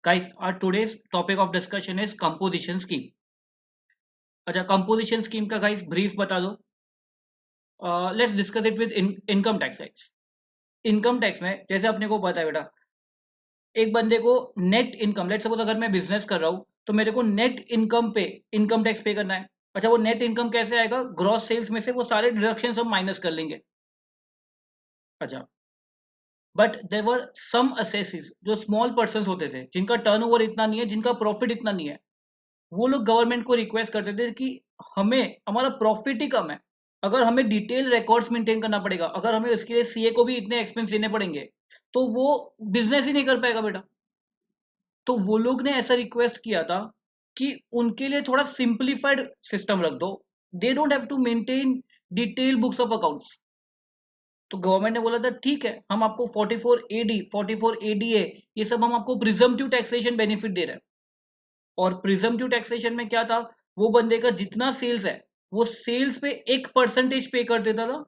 Guys, our today's topic of discussion is composition scheme. अच्छा, composition scheme का guys brief बता दो. Let's discuss it with income tax guys. Income tax में जैसे अपने को पता है बेटा, एक बंदे को नेट इनकम, लेट्स सपोज अगर मैं बिजनेस कर रहा हूँ तो मेरे को नेट इनकम पे इनकम टैक्स पे करना है. अच्छा, वो नेट इनकम कैसे आएगा? ग्रॉस सेल्स में से वो सारे डिडक्शन हम माइनस कर लेंगे. अच्छा, but there were some assesses जो स्मॉल पर्सन होते थे, जिनका टर्नओवर इतना नहीं है, जिनका प्रॉफिट इतना नहीं है, वो लोग गवर्नमेंट को रिक्वेस्ट करते थे कि हमें हमारा प्रॉफिट ही कम है, अगर हमें डिटेल रिकॉर्ड्स मेंटेन करना पड़ेगा, अगर हमें इसके लिए सीए को भी इतने एक्सपेंस देने पड़ेंगे, तो वो बिजनेस ही नहीं कर पाएगा बेटा. तो वो लोग ने ऐसा रिक्वेस्ट किया था कि उनके लिए थोड़ा सिंपलीफाइड सिस्टम रख दो. They don't have to maintain detail books of accounts. तो गवर्नमेंट ने बोला था ठीक है, हम आपको 44 AD 44 ADA ये सब हम आपको प्रिजम्पटिव टैक्सेशन बेनिफिट दे रहे हैं. और प्रिजम्पटिव टैक्सेशन में क्या था? वो बंदे का जितना सेल्स है, वो सेल्स पे 1% पे कर देता था,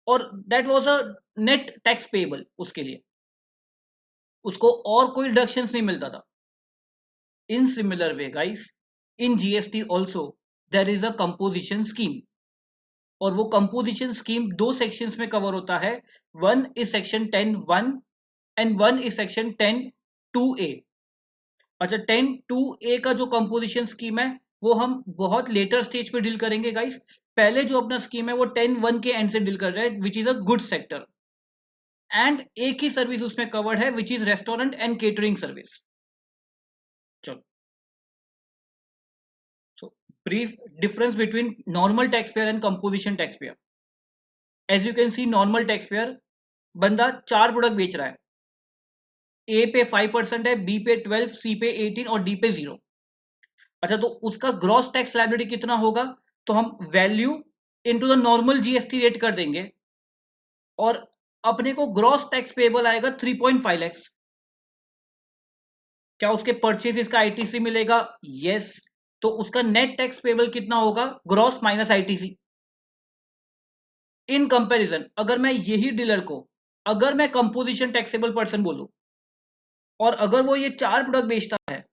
और that was a net tax payable. उसके लिए उसको और कोई डिडक्शंस नहीं मिलता था. In similar way guys, in GST also there is a composition scheme. और वो कंपोजिशन स्कीम दो सेक्शंस में कवर होता है. One is section 10(1) and one is section 10(2)(a). अच्छा, 10(2)(a) का जो कंपोजिशन स्कीम है वो हम बहुत लेटर स्टेज पे डील करेंगे गाइस. पहले जो अपना स्कीम है वो 10(1) के एंड से डील कर रहा है, which is a good sector. And एक ही सर्विस उसमें कवर्ड है, which is restaurant and catering service. चलो, so brief difference between normal tax payer and composition tax payer. As you can see, normal tax payer बंदा चार product बेच रहा है. ए पे 5% है, बी पे 12, सी पे 18 और डी पे 0. अच्छा, तो उसका ग्रॉस टैक्स लायबिलिटी कितना होगा? तो हम value into the normal GST rate कर देंगे, और अपने को ग्रॉस टैक्स पेबल आएगा 3.5 लाख. क्या उसके परचेज का आईटीसी मिलेगा? यस. तो उसका नेट टैक्स पेबल कितना होगा? Gross minus ITC. In comparison, अगर मैं यही डीलर को, अगर मैं कंपोजिशन टैक्सेबल पर्सन बोलूं, और अगर वो ये चार प्रोडक्ट बेचता है,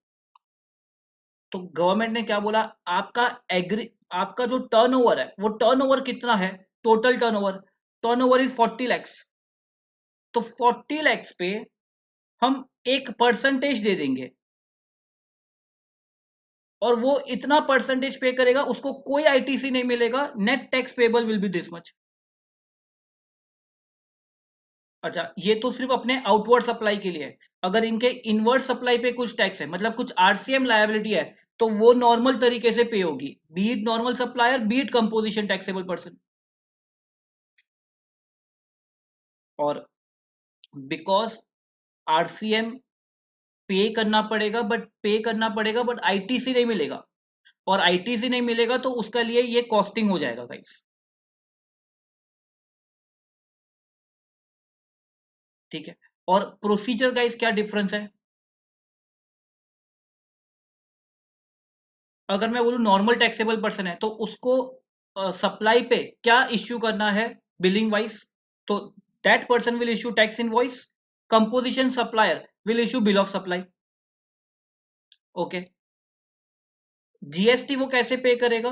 तो गवर्नमेंट ने क्या बोला? आपका एग्री आपका जो टर्नओवर है, वो टर्नओवर कितना है? Total turnover is 40 lakhs. तो 40 lakhs पे हम एक परसेंटेज दे देंगे, और वो इतना परसेंटेज पे करेगा, उसको कोई आईटीसी नहीं मिलेगा. Net tax payable will be this much. अच्छा, ये तो सिर्फ अपने आउटवर्ड सप्लाई के लिए है. अगर इनके इनवर्ड सप्लाई पे कुछ टैक्स है, मतलब कुछ आरसीएम लायबिलिटी है, तो वो नॉर्मल तरीके से पे होगी, B it normal supplier, B it composition taxable person. और बिकॉज आरसीएम पे करना पड़ेगा, बट आईटीसी नहीं मिलेगा, और आईटीसी नहीं मिलेगा तो उसका लिए ये कॉस्टिंग हो जाएगा गाइस. ठीक है. और प्रोसीजर गाइस क्या डिफरेंस है? अगर मैं बोलूं नॉर्मल टैक्सेबल पर्सन है, तो उसको सप्लाई पे क्या इश्यू करना है बिलिंग वाइज? तो that person will issue tax invoice. Composition supplier will issue bill of supply. Okay. GST वो कैसे पे करेगा?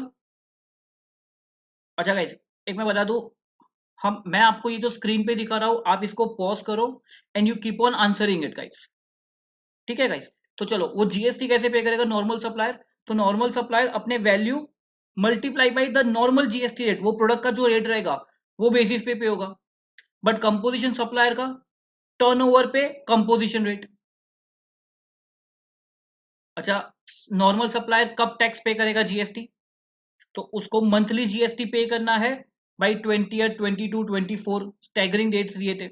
अच्छा गाइस, एक मैं बता दूं, हम मैं आपको ये जो स्क्रीन पे दिखा रहा हूं, आप इसको पॉज करो and you keep on answering it guys. ठीक है गाइस. तो चलो, वो जीएसटी कैसे पे करेगा नॉर्मल सप्लायर? तो नॉर्मल सप्लायर अपने value multiply by the normal GST rate, वो प्रोडक्ट का जो रेट रहेगा वो बेसिस पे होगा. बट कंपोजिशन सप्लायर का टर्नओवर पे कंपोजिशन रेट. अच्छा, नॉर्मल सप्लायर कब टैक्स पे करेगा जीएसटी? तो उसको मंथली जीएसटी पे करना है बाई 20 22 24 स्टैगरिंग डेट्स दिए थे.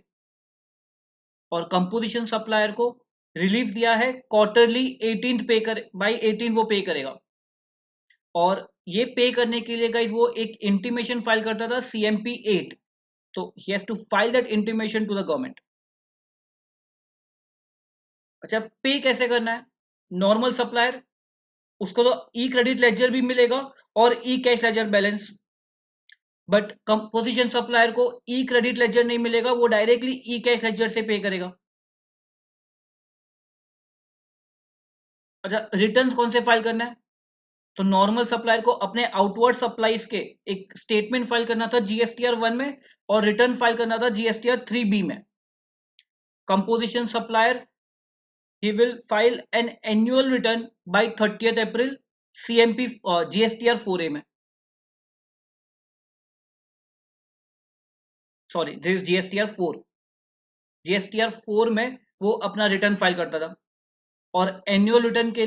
और कंपोजिशन सप्लायर को रिलीफ दिया है क्वार्टरली 18th पे कर बाई 18 वो पे करेगा. और ये पे करने के लिए गाइस वो एक इंटीमेशन फाइल करता था, CMP 8. तो he has to file that intimation to the government. अच्छा, पे कैसे करना है? नॉर्मल सप्लायर, उसको तो ई क्रेडिट लेजर भी मिलेगा और E cash ledger balance. But composition supplier को ई क्रेडिट लेजर नहीं मिलेगा, वो डायरेक्टली ई कैश लेजर से पे करेगा. अच्छा, रिटर्न्स कौन से फाइल करना है? तो नॉर्मल सप्लायर को अपने आउटवर्ड सप्लाईज के एक स्टेटमेंट फाइल करना था जीएसटीआर 1 में, और रिटर्न फाइल करना था जीएसटीआर 3B में. Composition supplier, he will file an annual return by 30th April CMP GSTR 4A में. Sorry, this GSTR 4. GSTR 4 में वो अपना रिटर्न फाइल करता था. और एनुअल रिटर्न के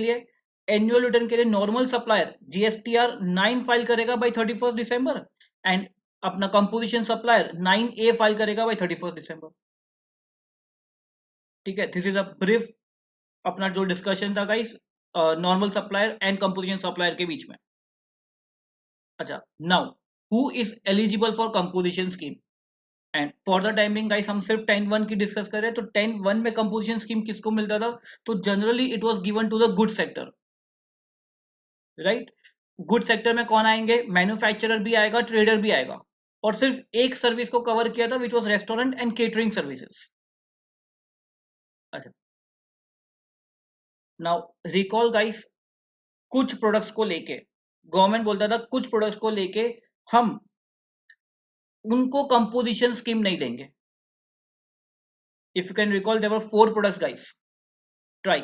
लिए नॉर्मल सप्लायर GSTR 9 फाइल करेगा बाय 31st दिसंबर, एंड अपना कंपोजिशन सप्लायर 9A फाइल करेगा बाय 31st दिसंबर. ठीक है, दिस इज अ ब्रीफ अपना जो डिस्कशन था guys normal supplier and composition supplier के बीच में. अच्छा, now who is eligible for composition scheme? And for the timing guys हम सिर्फ 10(1) की डिस्कस करें तो 10(1) में कंपोजिशन स्कीम किसको मिलता था? तो generally it was given to the good sector, right? Good sector में कौन आएंगे? मैन्युफैक्चरर भी आएगा, ट्रेडर भी आएगा. और सिर्फ एक सर्विस को कवर किया था which was restaurant and catering services. अच्छा, नाउ रिकॉल गाइस, कुछ प्रोडक्ट्स को लेके गवर्नमेंट बोलता था कुछ प्रोडक्ट्स को लेके हम उनको कंपोजिशन स्कीम नहीं देंगे. If you can recall there were 4 products guys. Try.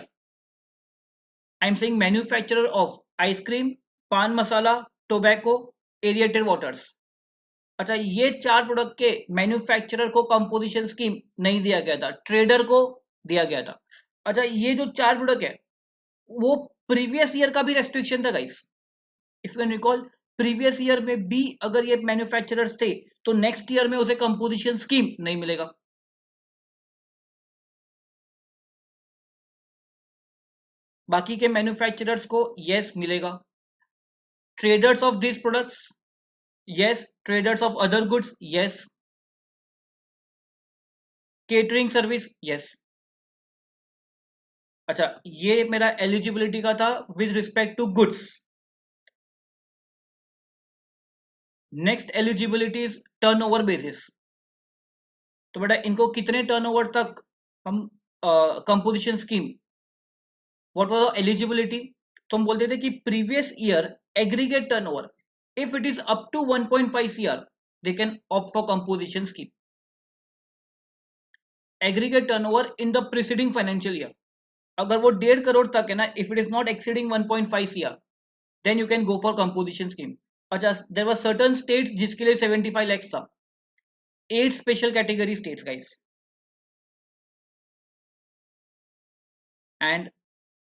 I am saying manufacturer of ice cream, paan masala, tobacco, aerated waters. अच्छा, ये 4 प्रोडक्ट के मैन्युफैक्चरर को कंपोजिशन स्कीम नहीं दिया गया था, ट्रेडर को दिया गया था. अच्छा, ये जो 4 प्रोडक्ट है वो प्रीवियस ईयर का भी रेस्ट्रिक्शन था guys. If you can recall, previous year में भी अगर ये मैन्युफैक्चरर्स थे तो नेक्स्ट ईयर में उसे कंपोजिशन स्कीम नहीं मिलेगा. बाकी के मैन्युफैक्चरर्स को यस मिलेगा. Traders of this products yes, traders of other goods yes, catering service yes. अच्छा, ये मेरा एलिजिबिलिटी का था with respect to goods. Next eligibility is turnover basis. तो बेटा इनको कितने टर्नओवर तक हम composition scheme, what was eligibility? तो हम बोलते थे कि previous year aggregate turnover, if it is up to 1.5 CR they can opt for composition scheme. Aggregate turnover in the preceding financial year, अगर वो 1.5 करोड़ तक है ना, if it is not exceeding 1.5 CR then you can go for composition scheme. अच्छा, there were certain states जिसके लिए 75 lakhs था. 8 special category states guys. And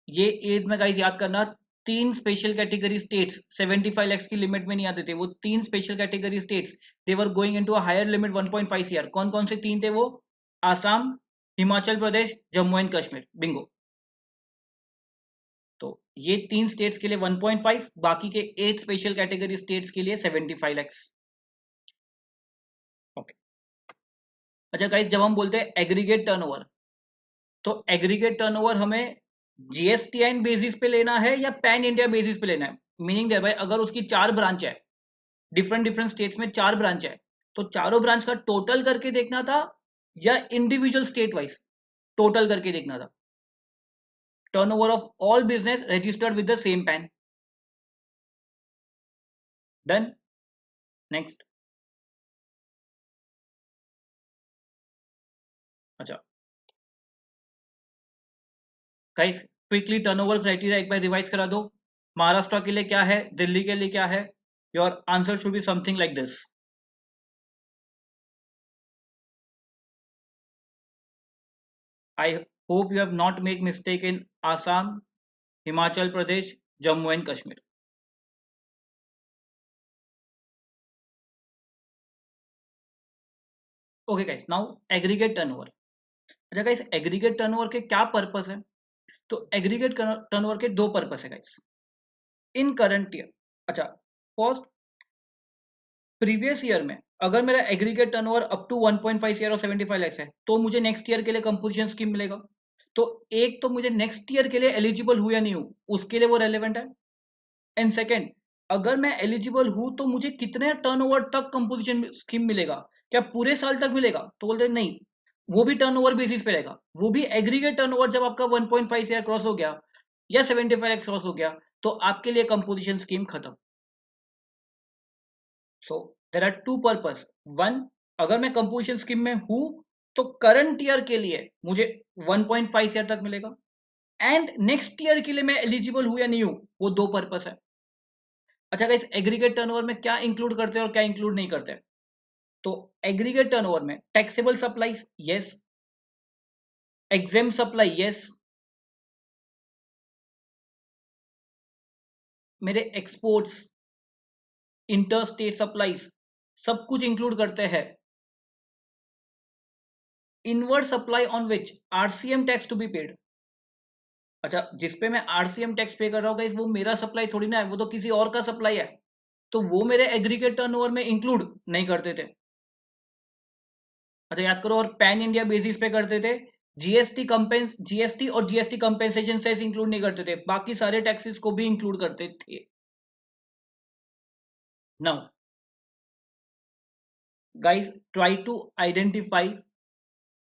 ये 8 में गाइस याद करना, 3 स्पेशल कैटेगरी स्टेट्स 75 lakhs की लिमिट में नहीं आते थे. वो 3 special category states they were going into a higher limit 1.5 CR. कौन कौन से 3 थे वो? आसाम, हिमाचल प्रदेश, जम्मू एंड कश्मीर. बिंगो. तो ये 3 स्टेट्स के लिए 1.5, बाकी के 8 स्पेशल कैटेगरी स्टेट्स के लिए 75 lakhs. ओके. अच्छा गाइस, जब हम बोलते हैं एग्रीगेट टर्नओवर, तो एग्रीगेट टर्नओवर हमें जीएसटीआईएन बेसिस पे लेना है या पैन इंडिया बेसिस पे लेना है? मीनिंग है भाई, अगर उसकी 4 ब्रांच है, डिफरेंट डिफरेंट स्टेट्स में 4 ब्रांच है, तो चारों ब्रांच का टोटल करके देखना था या इंडिविजुअल स्टेट वाइज टोटल करके देखना था? Turnover of all business registered with the same pan. Done. Next. अच्छा गाइस, क्विकली टर्नओवर क्राइटेरिया एक बार रिवाइज करा दो. महाराष्ट्र के लिए क्या है, दिल्ली के लिए क्या है? Your answer should be something like this. I hope you have not made mistake in Assam, Himachal Pradesh, Jammu and Kashmir. Okay guys, now aggregate turnover. अच्छा guys, aggregate turnover के क्या पर्पस है? तो aggregate turnover के 2 purpose है guys. In current year, अच्छा first, previous year में अगर मेरा aggregate turnover up to 1.5 CR और 75 lakhs है तो मुझे नेक्स्ट ईयर के लिए कंपोजिशन स्कीम मिलेगा. तो एक तो मुझे नेक्स्ट ईयर के लिए एलिजिबल हूं या नहीं हूं उसके लिए वो रेलेवेंट है. एंड सेकेंड, अगर मैं एलिजिबल हूं तो मुझे कितने टर्नओवर तक कंपोजिशन स्कीम मिलेगा? क्या पूरे साल तक मिलेगा? तो बोलते हैं नहीं, वो भी टर्नओवर बेसिस पे रहेगा. वो भी एग्रीगेट टर्नओवर जब आपका 1.5 CR क्रॉस हो गया या 75 lakhs क्रॉस हो गया तो आपके लिए कंपोजिशन स्कीम खत्म। So there are two purpose. One, अगर मैं कंपोजिशन स्कीम में हूं तो करंट ईयर के लिए मुझे 1.5 ईयर तक मिलेगा, एंड नेक्स्ट ईयर के लिए मैं एलिजिबल हूं या नहीं हूं, वो दो पर्पस है। अच्छा गाइस, एग्रीगेट टर्नओवर में क्या इंक्लूड करते हैं और क्या इंक्लूड नहीं करते हैं? तो एग्रीगेट टर्नओवर में taxable supplies yes, exempt supply yes, मेरे एक्सपोर्ट्स, इंटर स्टेट सप्लाईज सब कुछ इंक्लूड करते हैं। Inward supply on which RCM tax to be paid. अच्छा, जिसपे मैं आरसीएम टैक्स पे कर रहा हूँ गाइस, वो मेरा सप्लाई थोड़ी ना है, वो तो किसी और का सप्लाई है, तो वो मेरे एग्रीगेट टर्नओवर में इंक्लूड नहीं करते थे। अच्छा याद करो, और पैन इंडिया बेसिस पे करते थे। जीएसटी और जीएसटी कंपेंसेशन सेस इंक्लूड नहीं करते थे, बाकी सारे टैक्सेस को भी इंक्लूड करते थे। Now guys, try to identify,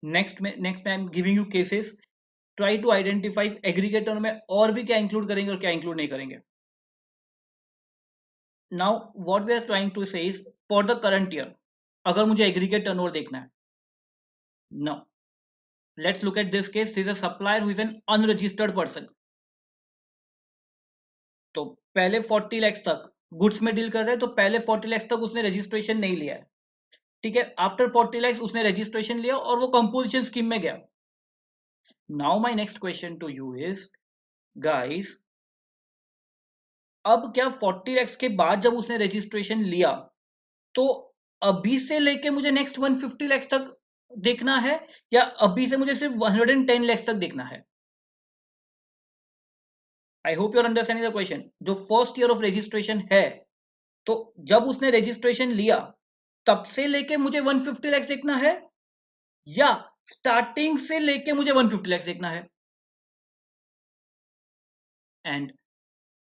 next I am giving you cases, try to identify aggregator में और भी क्या इंक्लूड करेंगे और क्या इंक्लूड नहीं करेंगे। Now what we are trying to say is for the current year, अगर मुझे एग्रीगेट टर्नओवर देखना है। Now let's look at this case, this is a supplier who is an unregistered person. तो पहले 40 lakhs तक goods में deal कर रहे हैं, तो पहले 40 lakhs तक उसने रजिस्ट्रेशन नहीं लिया है, ठीक है। आफ्टर 40 lakhs उसने रजिस्ट्रेशन लिया और वो कंपोजिशन स्कीम में गया। Now my next question to you is guys, अब क्या 40 lakhs के बाद जब उसने रजिस्ट्रेशन लिया, तो अभी से लेके मुझे नेक्स्ट 150 lakhs तक देखना है, या अभी से मुझे सिर्फ 110 lakhs तक देखना है? I hope you are understanding the question. जो फर्स्ट ईयर ऑफ रजिस्ट्रेशन है, तो जब उसने रजिस्ट्रेशन लिया तब से लेके मुझे 150 lakhs देखना है, या स्टार्टिंग से लेके मुझे 150 lakhs देखना है? And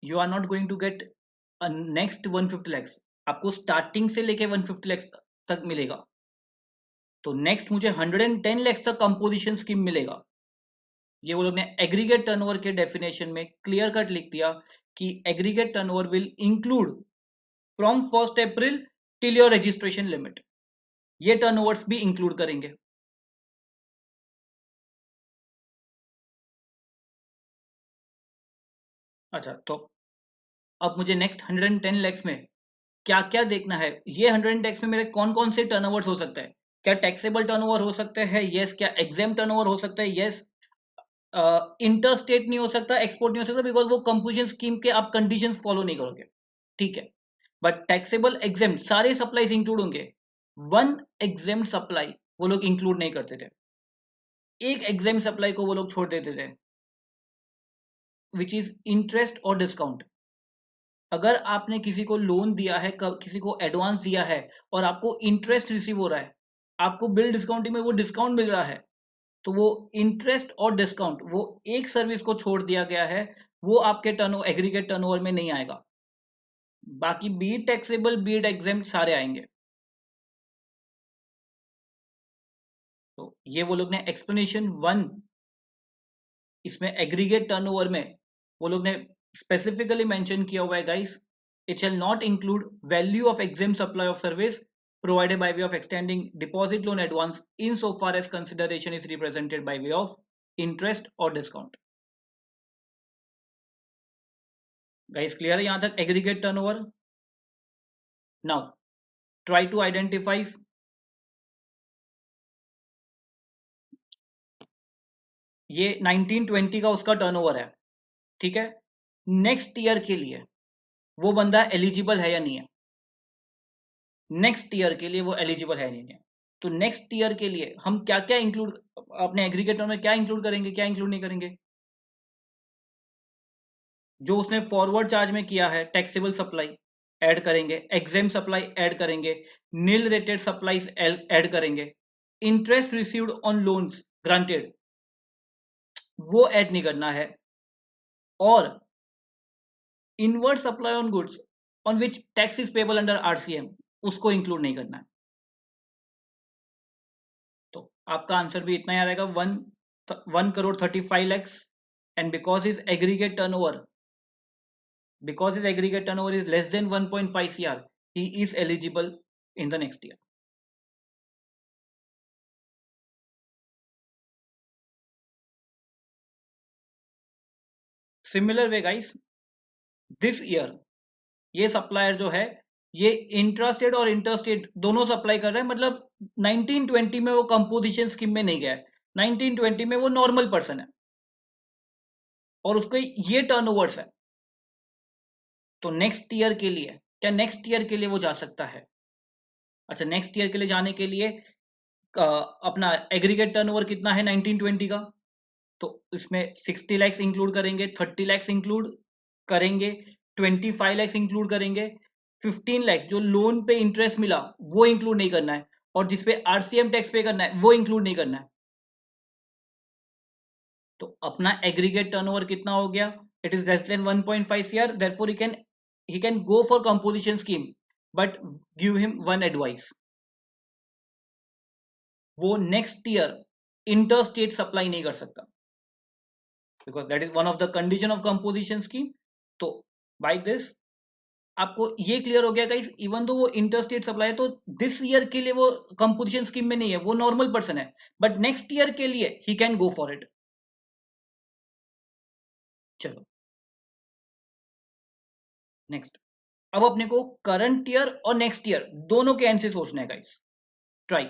you are not going to get next 150 lakhs, आपको स्टार्टिंग से लेके 150 lakhs तक मिलेगा। तो नेक्स्ट मुझे 110 lakhs तक कंपोजिशन स्कीम मिलेगा। ये वो लोग ने एग्रीगेट टर्नओवर के डेफिनेशन में क्लियर कट लिख दिया कि aggregate turnover will include from 1 April till your registration limit, ये टर्नओवर्स भी इंक्लूड करेंगे। अच्छा, तो अब मुझे नेक्स्ट 110 lakhs में क्या क्या देखना है? ये 110 में मेरे कौन कौन से टर्नओवर्स हो सकते हैं? क्या टैक्सेबल टर्नओवर हो सकते हैं? यस। क्या एग्जाम टर्नओवर हो सकता है? यस। इंटर स्टेट नहीं हो सकता, एक्सपोर्ट नहीं हो सकता, बिकॉज वो कंपोजिशन स्कीम के आप कंडीशंस फॉलो नहीं करोगे, ठीक है। बट टैक्सेबल एग्जाम सारे सप्लाईज इंक्लूड होंगे। वन एग्जाम सप्लाई वो लोग इंक्लूड नहीं करते थे, एक एग्जाम सप्लाई को वो लोग छोड़ देते थे, विच इज इंटरेस्ट और डिस्काउंट। अगर आपने किसी को लोन दिया है, किसी को एडवांस दिया है और आपको इंटरेस्ट रिसीव हो रहा है, आपको बिल डिस्काउंटिंग में वो डिस्काउंट मिल रहा है, तो वो इंटरेस्ट और डिस्काउंट वो एक सर्विस को छोड़ दिया गया है, वो आपके एग्रीगेट टर्नओवर में नहीं आएगा। बाकी बीट टैक्सेबल बीट एग्जाम सारे आएंगे। तो ये वो लोग ने एक्सप्लेनेशन वन, इसमें एग्रीगेट टर्नओवर में वो लोग ने स्पेसिफिकली मेंशन किया हुआ है guys, it shall not include value of exempt supply of service provided by way of extending deposit loan advance insofar as consideration is represented by way of interest or discount। Guys clear है यहां तक aggregate turnover? Now try to identify, ये 1920 का उसका turnover है, ठीक है। Next year के लिए वो बंदा एलिजिबल है या नहीं है? नेक्स्ट ईयर के लिए वो एलिजिबल है नहीं है। तो नेक्स्ट ईयर के लिए हम क्या क्या इंक्लूड, अपने एग्रीगेटर में क्या इंक्लूड करेंगे, क्या इंक्लूड नहीं करेंगे? जो उसने फॉरवर्ड चार्ज में किया है टैक्सेबल सप्लाई ऐड करेंगे, एग्जाम सप्लाई ऐड करेंगे, नील रेटेड सप्लाईज ऐड करेंगे, interest received on loans granted वो ऐड नहीं करना है, और inward supply on goods on which tax is payable under RCM उसको इंक्लूड नहीं करना है। तो आपका आंसर भी इतना ही आ रहेगा, 1 crore 35 lakhs and because his aggregate turnover is less than 1.5 CR, he is eligible in the next year. Similar way guys, this year ये सप्लायर जो है ये इंट्रास्टेट और इंटरस्टेट दोनों सप्लाई कर रहे हैं, मतलब 1920 में वो कंपोजिशन स्कीम में नहीं गया है, 1920 में वो नॉर्मल पर्सन है और उसको ये टर्नओवर्स है। तो नेक्स्ट ईयर के लिए, क्या नेक्स्ट ईयर के लिए वो जा सकता है? अच्छा, नेक्स्ट ईयर के लिए जाने के लिए अपना एग्रीगेट टर्नओवर कितना है 1920 का, तो इसमें 60 लैक्स इंक्लूड करेंगे, 30 लैक्स इंक्लूड करेंगे, 25 लैक्स इंक्लूड करेंगे, 15 लैक्स जो लोन पे इंटरेस्ट मिला वो इंक्लूड नहीं करना है, और जिसपे आरसीएम टैक्स पे करना है वो इंक्लूड नहीं करना है। तो अपना एग्रीगेट टर्नओवर कितना हो गया? It is less than 1.5 CR, therefore he can go for composition scheme, but give him one advice, वो next year inter state supply नहीं कर सकता, because that is one of the condition of composition scheme. तो by this आपको ये clear हो गया guys, even तो वो इंटर स्टेट सप्लाई है तो दिस ईयर के लिए वो कंपोजिशन स्कीम में नहीं है, वो नॉर्मल पर्सन है, बट नेक्स्ट ईयर के लिए he can go for it. चलो नेक्स्ट, अब अपने को करंट ईयर और नेक्स्ट ईयर दोनों के एंड से सोचना है गाइस। ट्राई,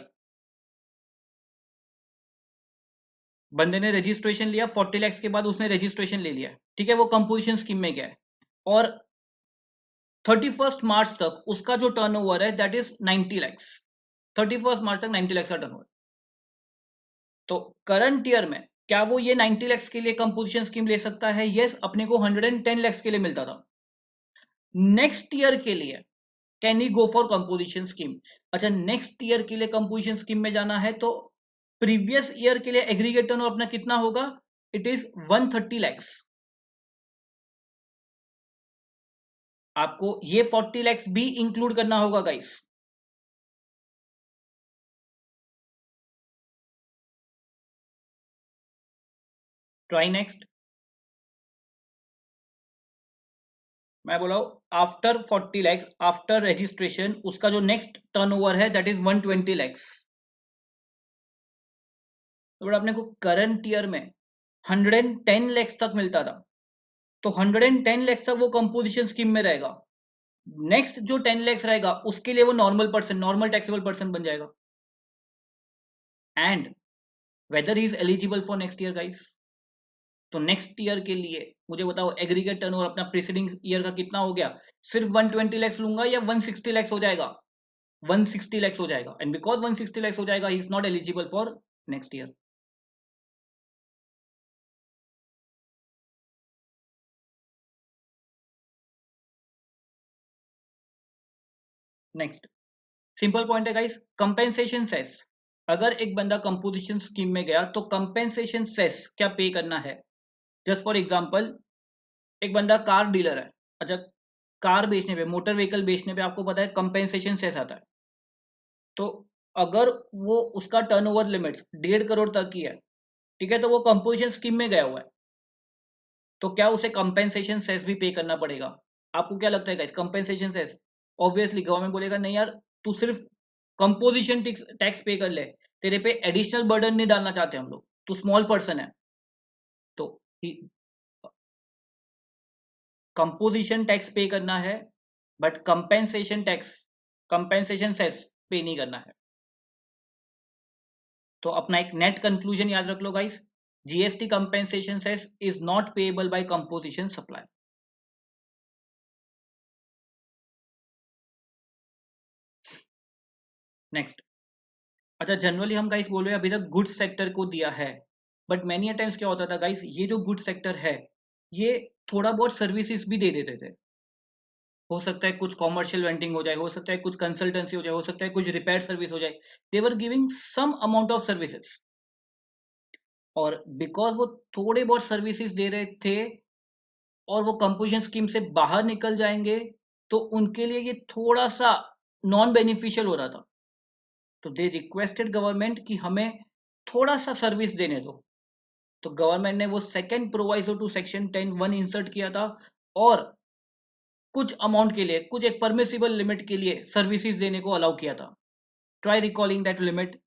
बंदे ने रजिस्ट्रेशन लिया 40 लैक्स के बाद, उसने रजिस्ट्रेशन ले लिया, ठीक है, वो कंपोजिशन स्कीम में गया है, और 31 मार्च तक उसका जो टर्नओवर है दैट इज 90 लैक्स, 31 मार्च तक 90 लैक्स का टर्नओवर। तो करंट ईयर में क्या वो ये 90 लैक्स के लिए कंपोजिशन स्कीम ले सकता है? यस, अपने को 110 लैक्स के लिए मिलता था। नेक्स्ट ईयर के लिए can he go for composition scheme? अच्छा, नेक्स्ट ईयर के लिए कंपोजिशन स्कीम में जाना है तो प्रीवियस ईयर के लिए एग्रीगेट टर्नओवर अपना कितना होगा? It is 130 lakhs. आपको ये 40 लैक्स भी इंक्लूड करना होगा गाइस। Try next. मैं बोला आफ्टर 40 लैक्स आफ्टर रजिस्ट्रेशन उसका जो नेक्स्ट टर्नओवर है दैट इज 120 लैक्स। तो बड़ा अपने को करंट ईयर में 110 लैक्स तक मिलता था, तो 110 लैक्स तक वो कंपोजिशन स्कीम में रहेगा। नेक्स्ट जो 10 लैक्स रहेगा उसके लिए वो normal person, normal taxable person बन जाएगा। And weather he is eligible for next year guys, तो नेक्स्ट ईयर के लिए मुझे बताओ एग्रीगेट टर्नओवर अपना प्रीसीडिंग ईयर का कितना हो गया? सिर्फ 120 लैक्स लूंगा या 160 लैक्स हो जाएगा? 160 लैक्स हो जाएगा, एंड बिकॉज 160 लैक्स हो जाएगा he is not eligible for next year. Next simple point है गाइस, कंपेंसेशन सेस। अगर एक बंदा कंपोजिशन स्कीम में गया तो कंपेंसेशन सेस क्या पे करना है? जस्ट फॉर एग्जांपल, एक बंदा कार डीलर है, अच्छा, कार बेचने पे, मोटर व्हीकल बेचने पे आपको पता है कंपेंसेशन सेस आता है। तो अगर वो उसका टर्नओवर लिमिट्स 1.5 करोड़ तक की है, ठीक है, तो वो कंपोजिशन स्कीम में गया हुआ है, तो क्या उसे कंपेंसेशन सेस भी पे करना पड़ेगा? आपको क्या लगता है guys, compensation cess? Obviously government बोलेगा नहीं यार, तू सिर्फ कंपोजिशन टैक्स पे कर ले, तेरे पे एडिशनल बर्डन नहीं डालना चाहते हम लोग, तू स्मॉल पर्सन है, तो कंपोजिशन टैक्स पे करना है, बट कंपेंसेशन सेस पे नहीं करना है। तो अपना एक नेट कंक्लूजन याद रख लो guys, GST compensation cess is not payable by composition supply. Next, अच्छा, जनरली हम गाइस बोल रहे हैं अभी तक गुड्स सेक्टर को दिया है, बट मैनी टाइम्स क्या होता था गाइस, ये जो गुड सेक्टर है ये थोड़ा बहुत सर्विसेज भी दे देते थे। हो सकता है कुछ कॉमर्शियल वेंडिंग हो जाए, हो सकता है कुछ कंसल्टेंसी हो जाए, हो सकता है कुछ रिपेयर सर्विस हो जाए, they were giving some amount of services, और बिकॉज वो थोड़े बहुत सर्विसेज दे रहे थे और वो कंपोजिशन स्कीम से बाहर निकल जाएंगे, तो उनके लिए ये थोड़ा सा नॉन बेनिफिशियल हो रहा था, तो दे रिक्वेस्टेड गवर्नमेंट कि हमें थोड़ा सा सर्विस देने दो, तो गवर्नमेंट ने वो second proviso to section 10(1) insert किया था और कुछ अमाउंट के लिए, कुछ एक परमिसिबल लिमिट के लिए सर्विसेज देने को अलाउ किया था. Try recalling that limit.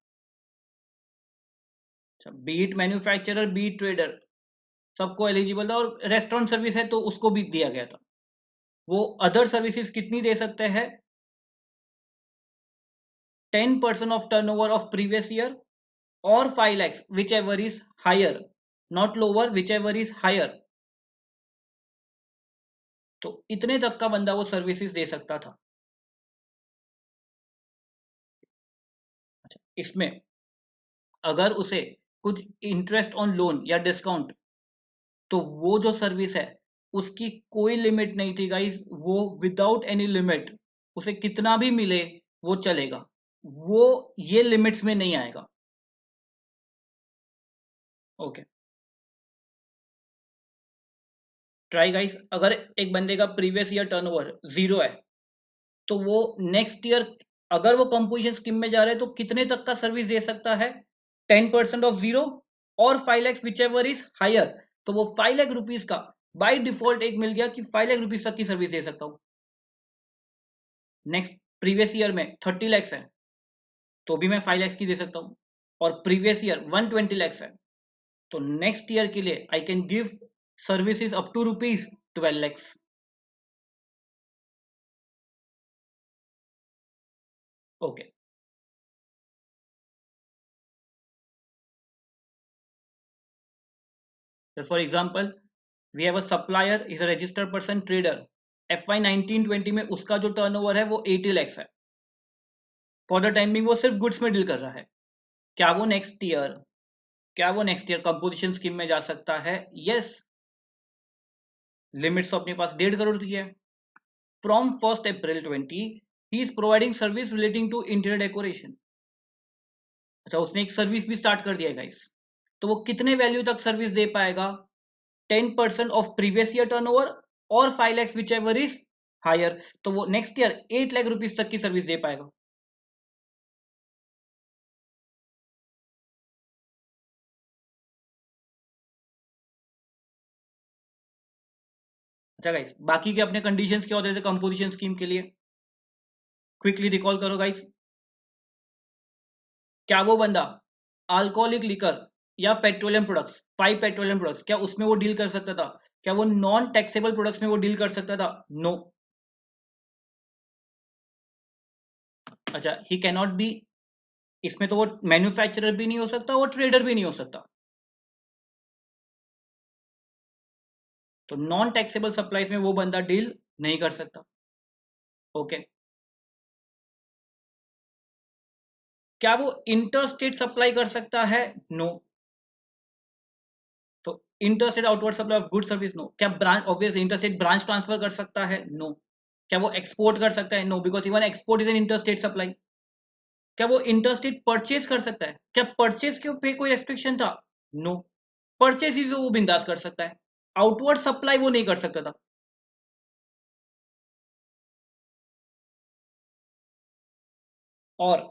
Be it manufacturer, be it trader, सबको एलिजिबल था. और रेस्टोरेंट सर्विस है तो उसको भी दिया गया था. वो अदर सर्विसेज कितनी दे सकते हैं? 10% of turnover of previous year और 5 lakhs, whichever is higher, not lower, whichever is higher. तो इतने तक का बंदा वो सर्विसेज दे सकता था. अच्छा, इसमें अगर उसे कुछ इंटरेस्ट ऑन लोन या डिस्काउंट, तो वो जो सर्विस है उसकी कोई लिमिट नहीं थी गाइस. वो विदाउट एनी लिमिट, उसे कितना भी मिले वो चलेगा. वो ये लिमिट्स में नहीं आएगा. Okay, try guys. अगर एक बंदे का प्रीवियस ईयर टर्नओवर 0 है तो वो नेक्स्ट ईयर, अगर वो कंपोजिशन स्कीम में जा रहे हैं तो कितने तक का सर्विस दे सकता है? 10% ऑफ 0 और 5 lakhs, whichever is higher. तो वो 5 लाख रुपीज का बाय डिफॉल्ट एक मिल गया कि 5 लाख रुपीज तक की सर्विस दे सकता हूं. नेक्स्ट प्रीवियस ईयर में 30 lakhs है तो भी मैं 5 lakhs की दे सकता हूं. और प्रीवियस ईयर 120 lakhs है तो नेक्स्ट ईयर के लिए I can give services up to rupees 12 lakhs. Okay, just for example, we have a supplier is a registered person trader. FY 19-20 में उसका जो टर्नओवर है वो 80 lakhs है. फॉर द टाइमिंग वो सिर्फ गुड्स में डील कर रहा है. क्या वो नेक्स्ट ईयर, कंपोजिशन स्कीम में जा सकता है? यस. लिमिट्स तो अपने पास 1.5 करोड़ की है. From 1 April 20 he is providing service relating to interior decoration. अच्छा, उसने एक सर्विस भी स्टार्ट कर दिया है गाइस. तो वो कितने वैल्यू तक सर्विस दे पाएगा? 10% ऑफ प्रीवियस ईयर टर्नओवर और 5 lakhs, whichever is higher. तो वो नेक्स्ट ईयर 8 लाख रुपीज तक की सर्विस दे पाएगा. अच्छा गाइस, बाकी के अपने कंडीशंस क्या होते थे कंपोजिशन स्कीम के लिए? क्विकली रिकॉल करो गाइस. क्या वो बंदा अल्कोहलिक लिकर या पेट्रोलियम प्रोडक्ट्स, 5 पेट्रोलियम प्रोडक्ट्स, क्या उसमें वो डील कर सकता था? क्या वो नॉन टैक्सेबल प्रोडक्ट्स में वो डील कर सकता था? नो. अच्छा, ही कैन नॉट बी. इसमें तो वो मैन्युफैक्चरर भी नहीं हो सकता, वो ट्रेडर भी नहीं हो सकता. तो नॉन टैक्सेबल सप्लाईज में वो बंदा डील नहीं कर सकता. ओके. क्या वो इंटर स्टेट सप्लाई कर सकता है? नो. तो inter state outward supply of good service? No. क्या branch, obviously inter state branch transfer कर सकता है? नो. क्या वो एक्सपोर्ट कर सकता है? No, because even export is an inter state supply. क्या वो इंटर स्टेट परचेज कर सकता है? क्या परचेज के पे कोई रेस्ट्रिक्शन था? नो. परचेज ही वो बिंदास कर सकता है. आउटवर्ड सप्लाई वो नहीं कर सकता था. और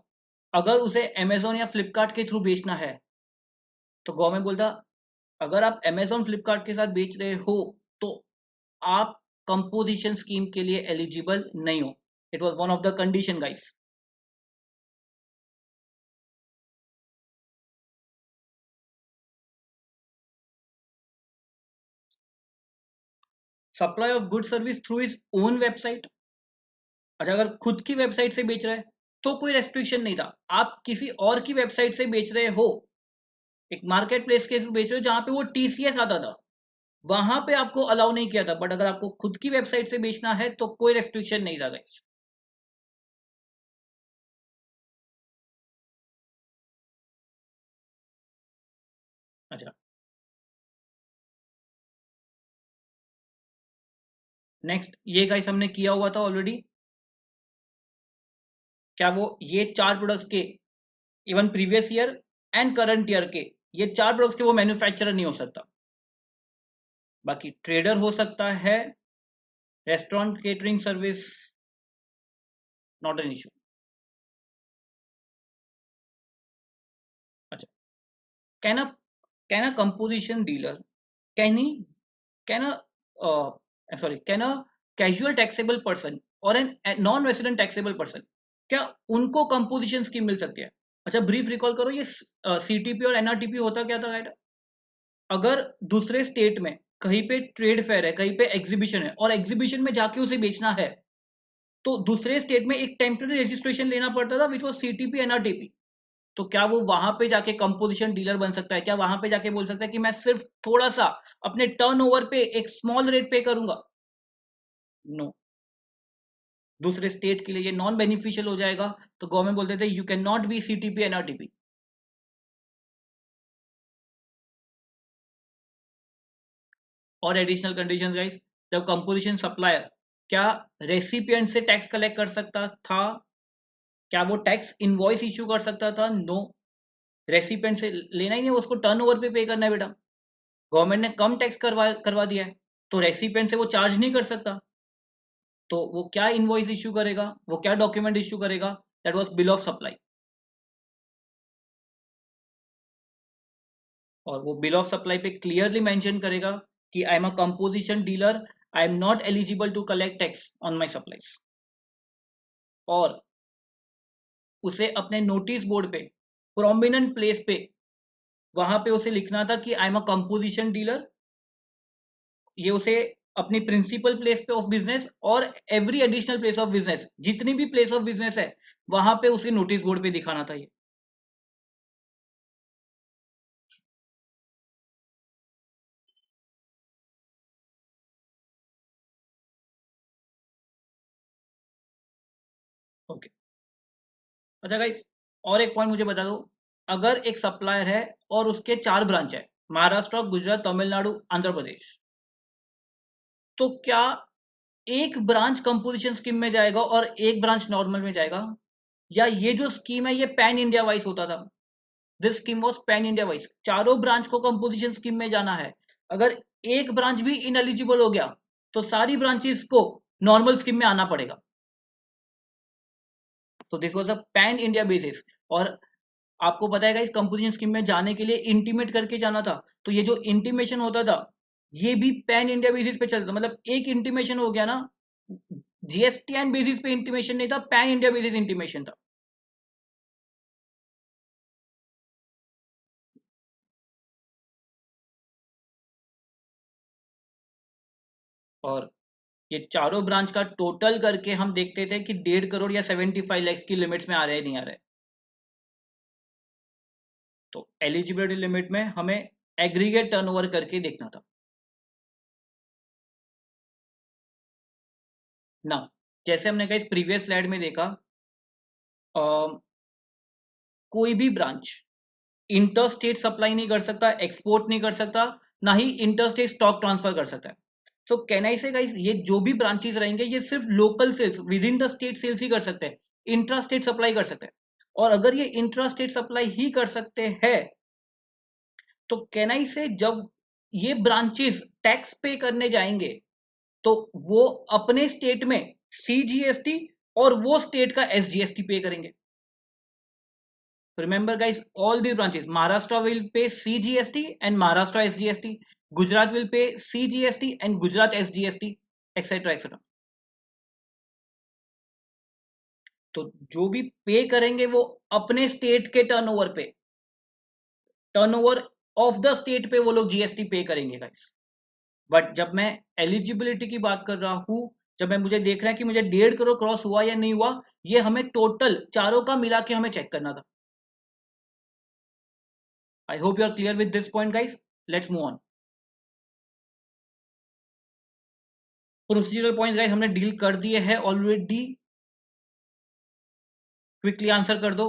अगर उसे अमेजोन या फ्लिपकार्ट के थ्रू बेचना है तो गवर्नमेंट बोलता, अगर आप अमेजोन फ्लिपकार्ट के साथ बेच रहे हो तो आप कंपोजिशन स्कीम के लिए एलिजिबल नहीं हो. It was one of the condition guys. Supply of good service through is own website. अच्छा, अगर खुद की वेबसाइट से बेच रहे हैं तो कोई रेस्ट्रिक्शन नहीं था. आप किसी और की वेबसाइट से बेच रहे हो, एक मार्केट प्लेस के बेच रहे हो जहां पे वो टीसीएस आता था, वहां पे आपको अलाउ नहीं किया था. बट अगर आपको खुद की वेबसाइट से बेचना है तो कोई रेस्ट्रिक्शन नहीं था गाइस. अच्छा, नेक्स्ट ये गाइस हमने किया हुआ था ऑलरेडी. क्या वो ये 4 प्रोडक्ट्स के, even previous year and current year के, ये 4 प्रोडक्ट्स के वो मैन्युफैक्चरर नहीं हो सकता. बाकी ट्रेडर हो सकता है, restaurant catering service, not an issue. अच्छा, can a can a composition dealer can he can can a casual taxable person और an non resident taxable person, क्या उनको कंपोजिशन स्कीम मिल सकती है? अच्छा, ब्रीफ रिकॉल करो, ये सीटीपी और एनआरटीपी होता क्या था? अगर दूसरे स्टेट में कहीं पे ट्रेड फेयर है, कहीं पे एग्जीबिशन है और एग्जीबिशन में जाके उसे बेचना है, तो दूसरे स्टेट में एक टेम्पररी रजिस्ट्रेशन लेना पड़ता था विच वाज सीटीपी एनआरटीपी। तो क्या वो वहां पे जाके कंपोजिशन डीलर बन सकता है? क्या वहां पे जाके बोल सकता है कि मैं सिर्फ थोड़ा सा अपने टर्नओवर पे एक स्मॉल रेट पे करूंगा? नो, दूसरे स्टेट के लिए ये नॉन बेनिफिशियल हो जाएगा। तो गवर्नमेंट बोलते थे you can not be CTP NRTP. और एडिशनल कंडीशन गाइस, जब कंपोजिशन सप्लायर क्या रेसिपिएंट से टैक्स कलेक्ट कर सकता था? क्या वो टैक्स इनवॉइस इश्यू कर सकता था? नो, रेसिपिएंट से लेना ही नहीं, उसको टर्नओवर पे करना है बेटा। गवर्नमेंट ने कम टैक्स करवा करवा दिया है, तो रेसिपिएंट से वो चार्ज नहीं कर सकता। तो वो क्या इनवॉइस इश्यू करेगा, वो क्या डॉक्यूमेंट इश्यू करेगा? That was bill of supply. और वो बिल ऑफ सप्लाई पे क्लियरली मेंशन करेगा कि I am a composition dealer, I am not eligible to collect tax on my supplies. और उसे अपने नोटिस बोर्ड पे प्रोमिनेंट प्लेस पे वहां पे उसे लिखना था कि I am a composition dealer. ये उसे अपनी प्रिंसिपल प्लेस पे ऑफ बिजनेस और every additional place of business, जितनी भी प्लेस ऑफ बिजनेस है वहां पे उसे नोटिस बोर्ड पे दिखाना था ये। ओके, अच्छा गाइस, और एक पॉइंट मुझे बता दो। अगर एक सप्लायर है और उसके 4 ब्रांच है, महाराष्ट्र, गुजरात, तमिलनाडु, आंध्र प्रदेश, तो क्या एक ब्रांच कंपोजिशन स्कीम में जाएगा और एक ब्रांच नॉर्मल में जाएगा? या ये जो स्कीम है ये पैन इंडिया वाइज होता था? This scheme was pan India wise, चारों ब्रांच को कंपोजिशन स्कीम में जाना है। अगर एक ब्रांच भी इनएलिजिबल हो गया तो सारी ब्रांचेस को नॉर्मल स्कीम में आना पड़ेगा। तो this was a pan India basis. और आपको पता है इस कंपोजिशन स्कीम में जाने के लिए इंटीमेट करके जाना था। तो ये जो इंटीमेशन होता था ये भी पैन इंडिया बेसिस पे चलता था। मतलब एक इंटीमेशन हो गया ना, जीएसटीएन बेसिस पे इंटीमेशन नहीं था, पैन इंडिया बेसिस इंटीमेशन था। और ये चारों ब्रांच का टोटल करके हम देखते थे कि 1.5 करोड़ या 75 लाख की लिमिट्स में आ रहे हैं नहीं आ रहे। तो एलिजिबिलिटी लिमिट में हमें एग्रीगेट टर्नओवर करके देखना था ना। जैसे हमने कहा इस प्रीवियस स्लाइड में देखा, अ, कोई भी ब्रांच इंटर स्टेट सप्लाई नहीं कर सकता, एक्सपोर्ट नहीं कर सकता, ना ही इंटर स्टेट स्टॉक ट्रांसफर कर सकता है। तो कैन आई से गाइस, ये जो भी ब्रांचेस रहेंगे ये सिर्फ local sales within the state sales ही कर सकते हैं, इंट्रा स्टेट सप्लाई कर सकते हैं। और अगर ये इंट्रा स्टेट सप्लाई ही कर सकते हैं तो कैन आई से जब ये ब्रांचेस टैक्स पे करने जाएंगे तो वो अपने स्टेट में सीजीएसटी और वो स्टेट का एसजीएसटी पे करेंगे। Remember guys, all these branches, Maharashtra will pay CGST and Maharashtra SGST, Gujarat will pay CGST and Gujarat SGST, etc etc. तो जो भी पे करेंगे वो अपने स्टेट के टर्नओवर पे, टर्नओवर ऑफ द स्टेट पे वो लोग जीएसटी पे करेंगे गाइस। बट जब मैं एलिजिबिलिटी की बात कर रहा हूं, जब मैं मुझे देख रहा है कि मुझे 1.5 करोड़ क्रॉस हुआ या नहीं हुआ, ये हमें टोटल चारों का मिला के हमें चेक करना था। I hope you are clear with this point guys. Let's move on. Procedural points guys हमने डील कर दिए हैं ऑलरेडी। क्विकली आंसर कर दो।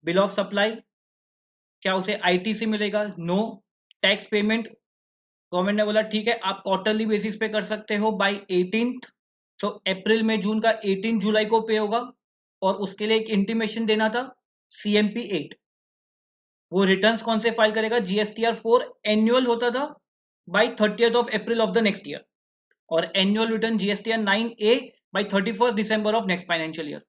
बिल ऑफ सप्लाई, क्या उसे आईटीसी मिलेगा? नो। टैक्स पेमेंट, गवर्नमेंट ने बोला ठीक है आप क्वार्टरली बेसिस पे कर सकते हो बाय 18th। तो अप्रैल में जून का 18 जुलाई को पे होगा। और उसके लिए एक इंटीमेशन देना था, सीएमपी 8। वो रिटर्न्स कौन से फाइल करेगा? जीएसटीआर 4 एनुअल होता था by 30th of April of the next year, और annual return GSTR 9A by 31st December of next financial year.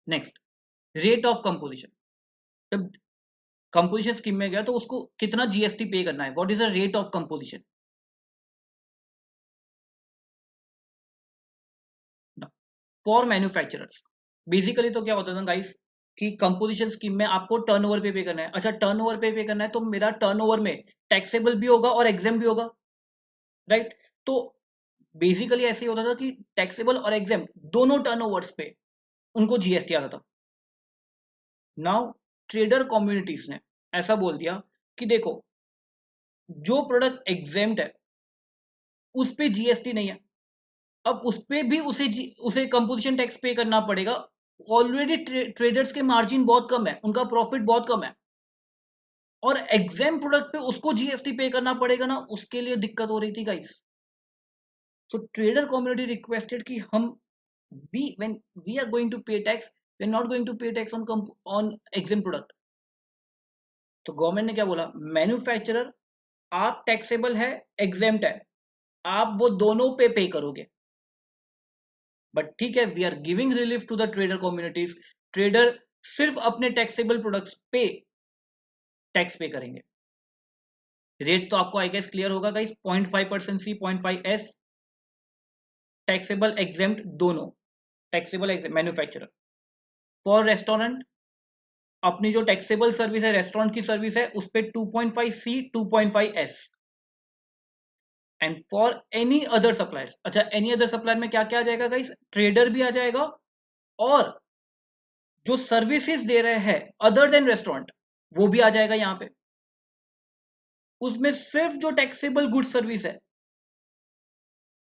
Next, rate of composition. जब कंपोजिशन स्कीम में गया तो उसको कितना जीएसटी पे करना है, what is the rate of composition. For manufacturers, basically तो क्या होता था गाइस कि कंपोजिशन स्कीम में आपको टर्नओवर पे करना है। अच्छा, टर्नओवर पे करना है तो मेरा टर्नओवर में टैक्सेबल भी होगा और एग्जाम भी होगा, राइट। तो बेसिकली ऐसे ही होता था कि टैक्सेबल और एग्जाम दोनों टर्नओवर्स पे उनको जीएसटी आता था। नाउ ट्रेडर कम्युनिटीज ने ऐसा बोल दिया कि देखो, जो प्रोडक्ट एग्जेम्प्ट है उस पे जीएसटी नहीं है, अब उस पे भी उसे कंपोजिशन टैक्स पे करना पड़ेगा। ऑलरेडी ट्रेडर्स के मार्जिन बहुत कम है, उनका प्रॉफिट बहुत कम है, और एग्जाम प्रोडक्ट पे उसको जीएसटी पे करना पड़ेगा ना, उसके लिए दिक्कत हो रही थी गाइस। तो ट्रेडर कम्युनिटी रिक्वेस्टेड कि हम when we are going to pay tax, we are not going to pay tax on exempt product। तो गवर्नमेंट ने क्या बोला, मैन्युफैक्चरर आप टैक्सेबल है, एग्जेम्प्ट है, आप वो दोनों पे करोगे। बट ठीक है, we are giving relief to the trader communities, trader सिर्फ अपने टैक्सेबल प्रोडक्ट्स पे टैक्स पे करेंगे। रेट तो आपको आई गेस क्लियर होगा गाइस, 0.5% सी, 0.5 एस, टैक्सेबल एग्जेम्प्ट दोनों, taxable exempt manufacturer. For restaurant, अपनी जो टैक्सेबल सर्विस है, रेस्टोरेंट की सर्विस है, उस पे 2.5 सी, 2.5 S. And for any other suppliers, अच्छा एनी अदर सप्लायर में क्या क्या आ जाएगा गाइस, ट्रेडर भी आ जाएगा, और जो सर्विसेज दे रहे हैं अदर देन रेस्टोरेंट वो भी आ जाएगा यहाँ पे। उसमें सिर्फ जो टैक्सेबल गुड सर्विस है,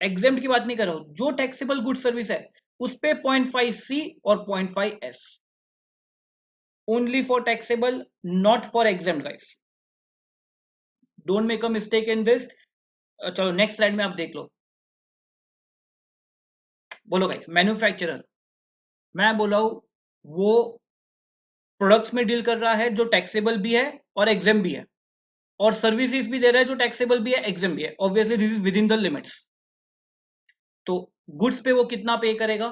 एग्जेम्प्ट की बात नहीं कर रहा हूं, जो टैक्सेबल गुड सर्विस है उस पे 0.5 सी और 0.5 S, only for taxable, not for exempt guys, don't make a mistake in this. चलो नेक्स्ट स्लाइड में आप देख लो। बोलो गाइस, मैन्युफैक्चरर, मैं बोला हूं वो प्रोडक्ट्स में डील कर रहा है जो टैक्सेबल भी है और एग्जेम भी है, और सर्विसेज भी दे रहा है जो टैक्सेबल भी है, एग्जेम भी है। Obviously this is with in the limits. तो गुड्स पे वो कितना पे करेगा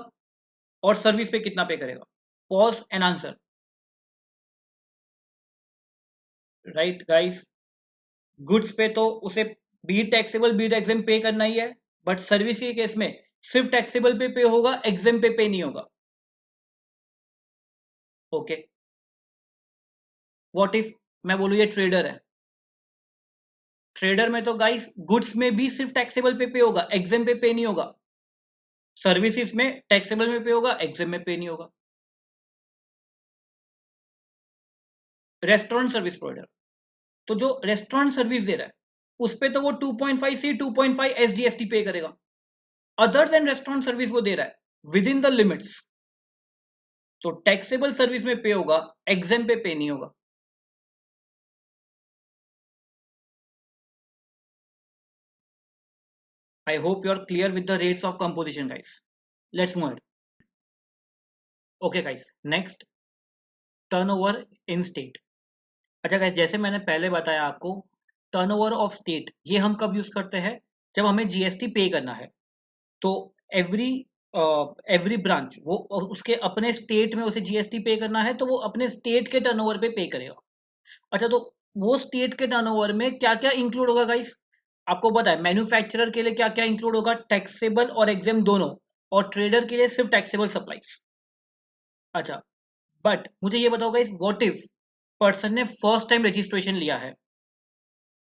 और सर्विस पे कितना पे करेगा, pause and answer. Right guys, goods पे तो उसे बी टैक्सेबल बी एग्जेम पे करना ही है, बट सर्विस के केस में सिर्फ टैक्सेबल पे होगा, एग्जेम पे नहीं होगा। ओके, व्हाट इफ मैं बोलूं ये ट्रेडर है, ट्रेडर में तो गाइस गुड्स में भी सिर्फ टैक्सेबल पे होगा, एग्जेम पे नहीं होगा। सर्विसेज में टैक्सेबल में पे होगा, एग्जेम में पे नहीं होगा। रेस्टोरेंट सर्विस प्रोवाइडर, तो जो रेस्टोरेंट सर्विस दे रहा है उस पे तो वो 2.5 सी, 2.5 एस जीएसटी पे करेगा। अदर देन रेस्टोरेंट सर्विस वो दे रहा है विद इन द लिमिट्स, तो टैक्सेबल सर्विस में पे होगा, एग्जेम पे नहीं होगा। I hope you are clear with the rates of composition, guys. Let's move ahead. Okay, guys. Next, turnover in state. अच्छा guys, जैसे मैंने पहले बताया आपको, टर्नओवर ऑफ स्टेट ये हम कब यूज करते हैं, जब हमें जीएसटी पे करना है। तो एवरी एवरी ब्रांच वो उसके अपने स्टेट में उसे जीएसटी पे करना है, तो वो अपने स्टेट के टर्नओवर पे करेगा। अच्छा, तो वो स्टेट के टर्नओवर में क्या क्या इंक्लूड होगा गाइस, आपको पता है मैन्युफैक्चरर के लिए क्या क्या इंक्लूड होगा, टैक्सेबल और एग्जेम दोनों, और ट्रेडर के लिए सिर्फ टैक्सेबल सप्लाईज। अच्छा, बट मुझे ये बताओ गाइस, व्हाट इफ पर्सन ने फर्स्ट टाइम रजिस्ट्रेशन लिया है,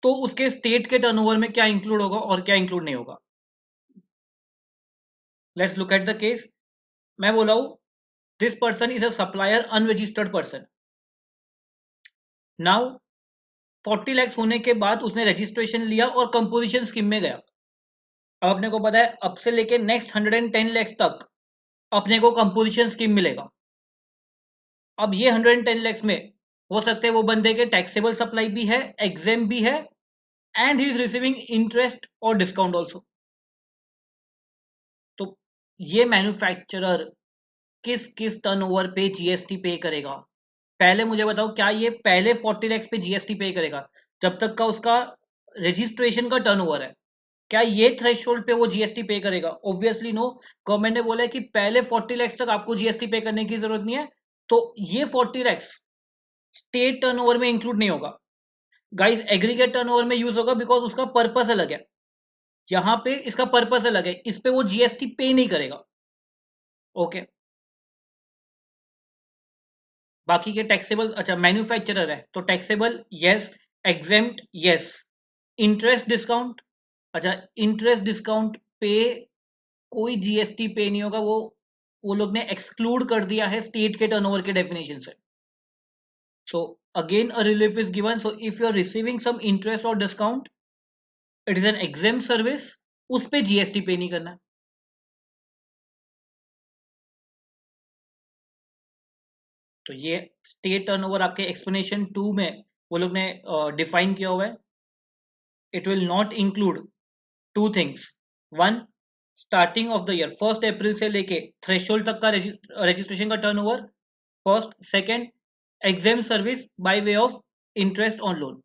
तो उसके स्टेट के टर्नओवर में क्या इंक्लूड होगा और क्या इंक्लूड नहीं होगा। Let's look at the case. मैं बोला हूं this person is a supplier unregistered person. Now 40 lakhs होने के बाद उसने रजिस्ट्रेशन लिया और कंपोजिशन स्कीम में गया। अब अपने को पता है अब से लेके नेक्स्ट 110 लैक्स तक अपने को कंपोजिशन स्कीम मिलेगा। अब ये 110 लैक्स में हो सकते हैं वो बंदे के टैक्सेबल सप्लाई भी है, एग्जेम भी है, and he is receiving interest और डिस्काउंट ऑल्सो। तो ये मैन्युफैक्चरर किस किस टर्नओवर पे जीएसटी पे करेगा, पहले मुझे बताओ, क्या ये पहले 40 लैक्स पे जीएसटी पे करेगा जब तक का उसका रजिस्ट्रेशन का टर्नओवर है, क्या ये थ्रेशोल्ड पे वो जीएसटी पे करेगा? Obviously no. गवर्नमेंट ने बोला है कि पहले 40 लैक्स तक आपको जीएसटी पे करने की जरूरत नहीं है, तो ये 40 लैक्स स्टेट टर्नओवर में इंक्लूड नहीं होगा गाइस, एग्रीगेट टर्नओवर में यूज होगा बिकॉज उसका पर्पस अलग है। यहां पे इसका पर्पस अलग है, इस पे वो जीएसटी पे नहीं करेगा। ओके, बाकी के टैक्सेबल, अच्छा मैन्युफैक्चरर है तो taxable yes, exempt yes, interest discount, अच्छा इंटरेस्ट डिस्काउंट पे कोई जीएसटी पे नहीं होगा, वो लोग ने एक्सक्लूड कर दिया है स्टेट के टर्नओवर के डेफिनेशन से। So again a relief is given, so if you are receiving some interest और discount, it is an exempt service, उस पे जीएसटी पे नहीं करना है। तो ये स्टेट टर्नओवर आपके एक्सप्लेनेशन 2 में वो लोग ने डिफाइन किया हुआ है। It will not include two things, one starting of the year 1 April से लेके थ्रेशोल्ड तक का रजिस्ट्रेशन का turnover, first, second exam service by way of interest on loan,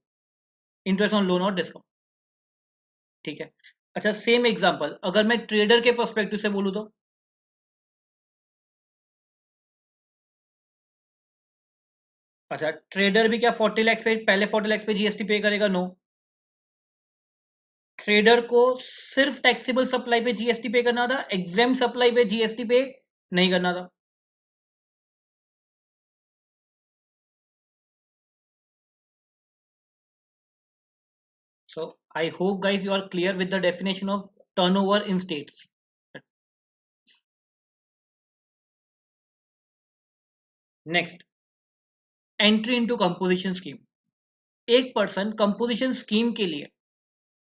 interest on loan और डिस्काउंट। ठीक है, अच्छा सेम एग्जांपल अगर मैं ट्रेडर के पर्सपेक्टिव से बोलूं तो, अच्छा ट्रेडर भी क्या 40 लाख पे, पहले 40 लाख पे जीएसटी पे करेगा? नो, ट्रेडर को सिर्फ टैक्सेबल सप्लाई पे जीएसटी पे करना था, एग्जाम सप्लाई पे जीएसटी पे नहीं करना था। So I hope guys you are clear with the definition of turnover in states. Next, entry into composition scheme. एक पर्सन कंपोजिशन स्कीम के लिए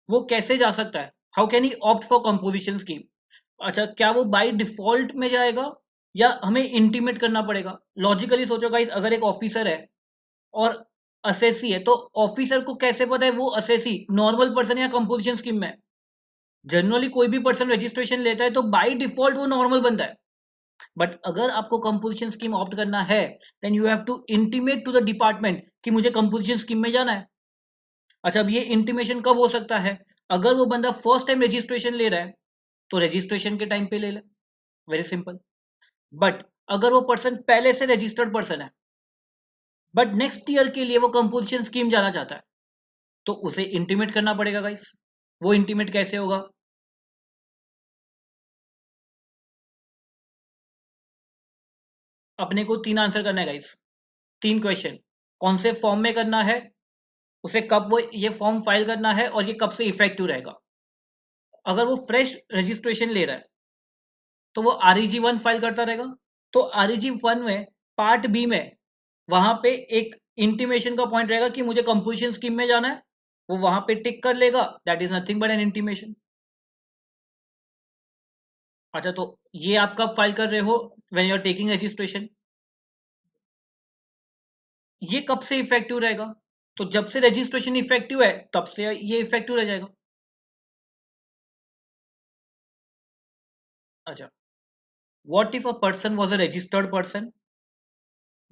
वो कैसे जा सकता है? How can he opt for composition scheme? अच्छा, क्या वो बाय डिफॉल्ट में जाएगा या हमें इंटीमेट करना पड़ेगा? लॉजिकली सोचो गाइस, अगर एक ऑफिसर है और असेसी है तो ऑफिसर को कैसे पता है वो असेसी नॉर्मल पर्सन या कंपोजिशन स्कीम में? जनरली कोई भी पर्सन रजिस्ट्रेशन लेता है तो बाय डिफॉल्ट वो नॉर्मल बनता है। बट अगर आपको कंपोजिशन स्कीम ऑप्ट करना है then you have to intimate to the department कि मुझे कंपोजिशन स्कीम में जाना है। अच्छा, अब ये इंटीमेशन कब हो सकता है? अगर वो बंदा फर्स्ट टाइम रजिस्ट्रेशन ले रहा है तो रजिस्ट्रेशन के टाइम पे ले ले, वेरी सिंपल। बट अगर वो पर्सन पहले से रजिस्टर्ड पर्सन है बट नेक्स्ट ईयर के लिए वो कंपोजिशन स्कीम जाना चाहता है तो उसे इंटीमेट करना पड़ेगा गाइस। वो इंटीमेट कैसे होगा? अपने को 3 आंसर करना है गाइस, 3 क्वेश्चन। कौन से फॉर्म में करना है, उसे कब वो ये फॉर्म फाइल करना है और ये कब से इफेक्टिव रहेगा। अगर वो फ्रेश रजिस्ट्रेशन ले रहा है तो वो REG 1 फाइल करता रहेगा। तो REG 1 में पार्ट बी में वहां पे एक इंटीमेशन का पॉइंट रहेगा कि मुझे कंपोजिशन स्कीम में जाना है, वो वहां पे टिक कर लेगा, that is nothing but an intimation. अच्छा, तो ये आप कब फाइल कर रहे हो? When you are taking registration. ये कब से इफेक्टिव रहेगा? तो जब से रजिस्ट्रेशन इफेक्टिव है तब से ये इफेक्टिव रह जाएगा। अच्छा, what if a person was a registered person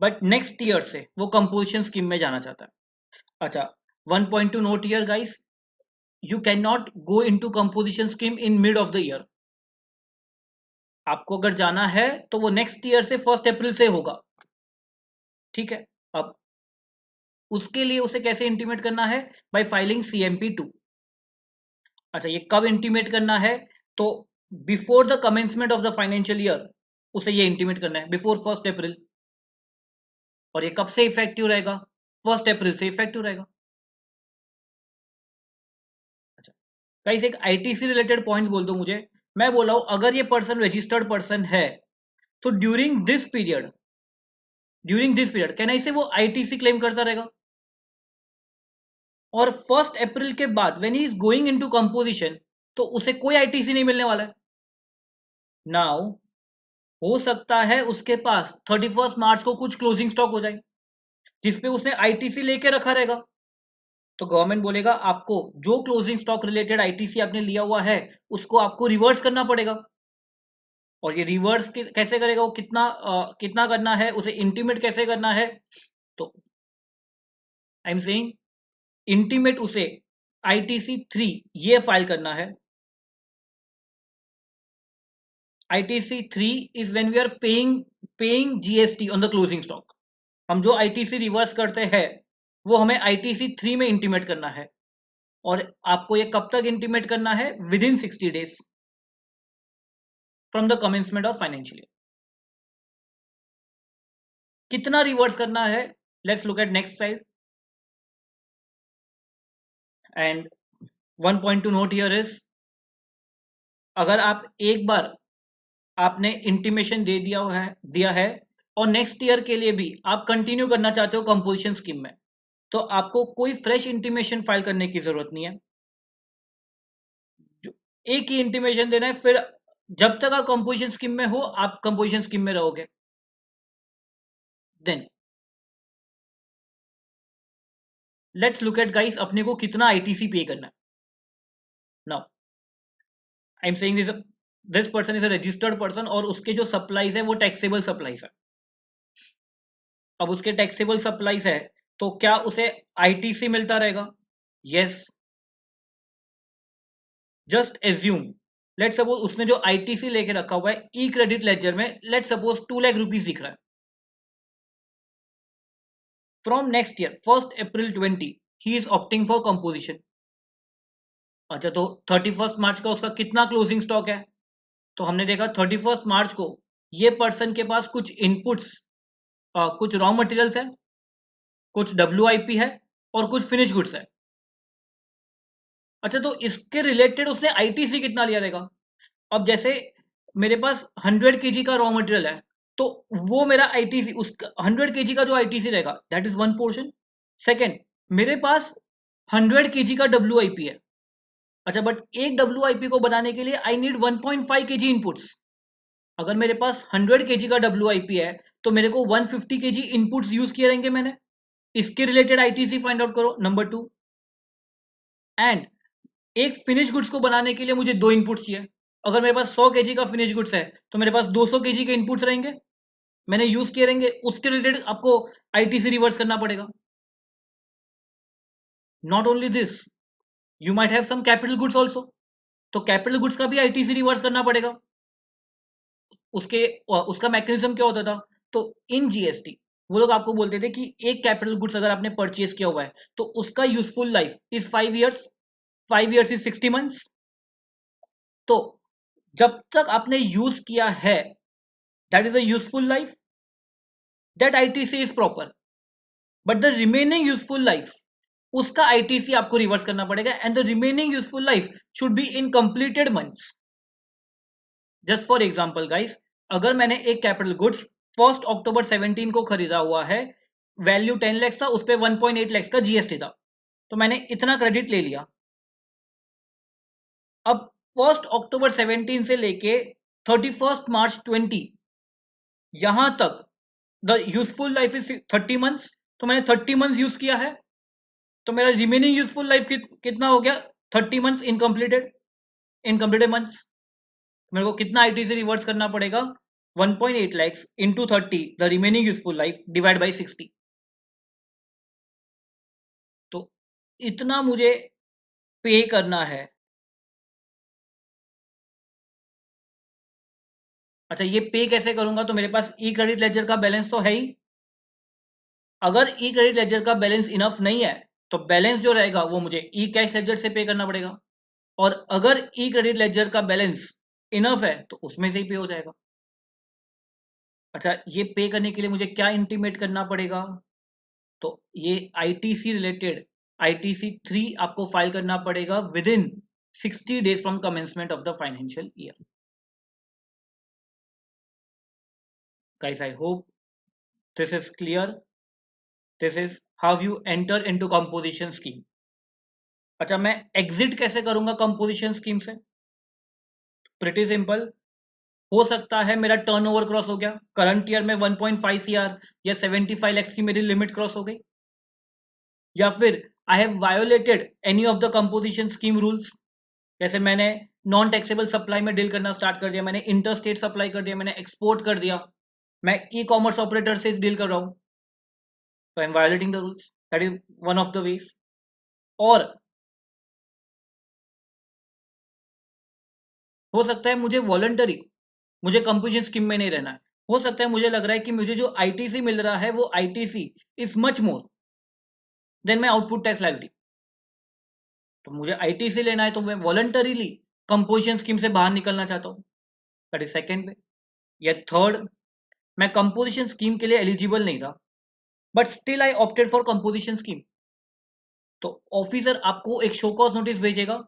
but next year से वो कंपोजिशन स्कीम में जाना चाहता है? अच्छा, 1 point two note here guys, you can not go into composition scheme in mid of the year. आपको अगर जाना है तो वो नेक्स्ट ईयर से 1 अप्रैल से होगा। ठीक है, अब उसके लिए उसे कैसे इंटीमेट करना है? Bye filing CMP 2। अच्छा, ये कब इंटीमेट करना है? तो before the commencement of the financial year उसे ये इंटीमेट करना है, बिफोर 1 अप्रैल। और ये कब से इफेक्टिव रहेगा? 1 अप्रैल से इफेक्टिव रहेगा। अच्छा गाइस, एक आईटीसी रिलेटेड पॉइंट बोल दो मुझे। मैं बोला हूं अगर ये पर्सन रजिस्टर्ड पर्सन है तो during this period can I से वो आईटीसी क्लेम करता रहेगा। और 1 अप्रैल के बाद when he is going into composition तो उसे कोई आईटीसी नहीं मिलने वाला है। नाउ हो सकता है उसके पास 31 मार्च को कुछ क्लोजिंग स्टॉक हो जाए जिसपे उसने आईटीसी लेके रखा रहेगा। तो गवर्नमेंट बोलेगा आपको जो क्लोजिंग स्टॉक रिलेटेड आईटीसी आपने लिया हुआ है उसको आपको रिवर्स करना पड़ेगा। और ये रिवर्स कैसे करेगा, वो कितना करना है, उसे इंटीमेट कैसे करना है? तो आई एम सेइंग इंटीमेट उसे ITC 3 ये फाइल करना है। ITC 3 is when we are paying paying GST on the closing stock. हम जो आईटीसी रिवर्स करते हैं वो हमें आईटीसी 3 में इंटीमेट करना है, और आपको ये कब तक इंटीमेट करना है? With in 60 days from the commencement of financial year. कितना रिवर्स करना है? Let's look eight next slide. And one point two note here is, अगर आप एक बार आपने इंटीमेशन दिया है और नेक्स्ट ईयर के लिए भी आप कंटिन्यू करना चाहते हो कंपोजिशन स्कीम में, तो आपको कोई फ्रेश इंटीमेशन फाइल करने की जरूरत नहीं है। जो एक ही इंटीमेशन देना है, फिर जब तक आप कंपोजिशन स्कीम में हो आप कंपोजिशन स्कीम में रहोगे। Then let's look at guys, अपने को कितना आईटीसी पे करना है। Now I am saying this person is a registered person, और उसके जो सप्लाईज है वो टैक्सेबल सप्लाईज है। अब उसके टैक्सेबल सप्लाईज है तो क्या उसे आईटीसी मिलता रहेगा? Yes. Just assume, let suppose उसने जो आईटीसी लेके रखा हुआ है ई क्रेडिट लेजर में, लेट सपोज 2 लाख रुपीज दिख रहा है। From next year 1 April 20 he is opting for composition. अच्छा, तो 31 मार्च का उसका कितना क्लोजिंग स्टॉक है? तो हमने देखा 31 मार्च को ये पर्सन के पास कुछ इनपुट्स, कुछ रॉ मटेरियल्स है, कुछ डब्ल्यूआईपी है और कुछ फिनिश गुड्स है। अच्छा, तो इसके रिलेटेड उसने आईटीसी कितना लिया रहेगा? अब जैसे मेरे पास 100 केजी का रॉ मटेरियल है, तो वो मेरा आईटीसी, उस 100 केजी का जो आईटीसी रहेगा that is one portion. Second, मेरे पास 100 केजी का डब्ल्यूआईपी है। अच्छा, बट एक डब्ल्यूआईपी को बनाने के लिए आई नीड 1.5 केजी इनपुट्स। अगर मेरे पास 100 केजी का डब्ल्यूआईपी है तो मेरे को 150 केजी इनपुट्स यूज किए रहेंगे मैंने। इसके रिलेटेड आईटीसी फाइंड आउट करो, नंबर 2। एंड एक फिनिश गुड्स को बनाने के लिए मुझे 2 इनपुट्स चाहिए। अगर मेरे पास 100 केजी का फिनिश गुड्स है तो मेरे पास 200 केजी के इनपुट्स रहेंगे, मैंने यूज किए रहेंगे, उसके रिलेटेड आपको आईटीसी रिवर्स करना पड़ेगा। Not only this, you might have some capital goods also, तो कैपिटल गुड्स का भी आईटीसी रिवर्स करना पड़ेगा। उसका मैकेनिज्म क्या होता था? तो इन जीएसटी वो लोग आपको बोलते थे कि एक कैपिटल गुड्स अगर आपने परचेज किया हुआ है तो उसका useful life is 5 years, 5 years is 60 months. तो जब तक आपने यूज किया है that is a useful life, that ITC is proper. But the remaining useful life, उसका आईटीसी आपको रिवर्स करना पड़ेगा, and the remaining useful life should be in completed months. Just for example guys, अगर मैंने एक capital goods 1 अक्टूबर 17 को खरीदा हुआ है, वैल्यू 10 लैक्स था, उस पर 1.8 लैक्स का जीएसटी था, तो मैंने इतना क्रेडिट ले लिया। अब 1 अक्टूबर 17 से लेके 31 मार्च 20 यहां तक the useful life is 30 months, तो मैंने 30 मंथ्स यूज किया है, तो मेरा रिमेनिंग यूजफुल लाइफ कितना हो गया? 30 मंथ्स इनकम्प्लीटेड मंथ्स। मेरे को कितना आईटीसी रिवर्स करना पड़ेगा? 1.8 lakhs into 30, the remaining useful life divide by 60। तो इतना मुझे पे करना है। अच्छा, ये पे कैसे करूंगा? तो मेरे पास ई क्रेडिट लेजर का बैलेंस तो है ही। अगर ई क्रेडिट लेजर का बैलेंस इनफ नहीं है तो बैलेंस जो रहेगा वो मुझे ई कैश लेजर से पे करना पड़ेगा, और अगर ई क्रेडिट लेजर का बैलेंस इनफ है तो उसमें से ही पे हो जाएगा। अच्छा, ये पे करने के लिए मुझे क्या इंटीमेट करना पड़ेगा? तो ये आईटीसी रिलेटेड आईटीसी 3 आपको फाइल करना पड़ेगा with in 60 days from commencement of the financial year. Guys, I hope this is clear. This is how you enter into composition scheme. अच्छा, मैं एग्जिट कैसे करूंगा कंपोजिशन स्कीम से? Pretty simple. हो सकता है मेरा टर्नओवर क्रॉस हो गया, करंट ईयर में 1.5 सीआर या 75 लैक्स की मेरी लिमिट क्रॉस हो गई, या फिर I have violated any of the composition scheme rules. जैसे मैंने नॉन टैक्सेबल सप्लाई में डील करना स्टार्ट कर दिया, मैंने इंटर स्टेट सप्लाई कर दिया, मैंने एक्सपोर्ट कर दिया, मैं ई कॉमर्स ऑपरेटर से डील कर रहा हूँ, तो I am violating the rules. That is one of the ways. और हो सकता है मुझे वॉलंटरी, मुझे कंपोजिशन स्कीम में नहीं रहना है, हो सकता है मुझे लग रहा है कि मुझे जो आईटीसी मिल रहा है वो ITC is much more than my output tax liability, तो मुझे आईटीसी लेना है तो मैं वॉलंटरीली कंपोजिशन स्कीम से बाहर निकलना चाहता हूँ, दैट इज सेकेंड वे। या थर्ड, मैं कंपोजिशन स्कीम के लिए एलिजिबल नहीं था but still I opted for composition scheme, तो ऑफिसर आपको एक शो कॉज नोटिस भेजेगा,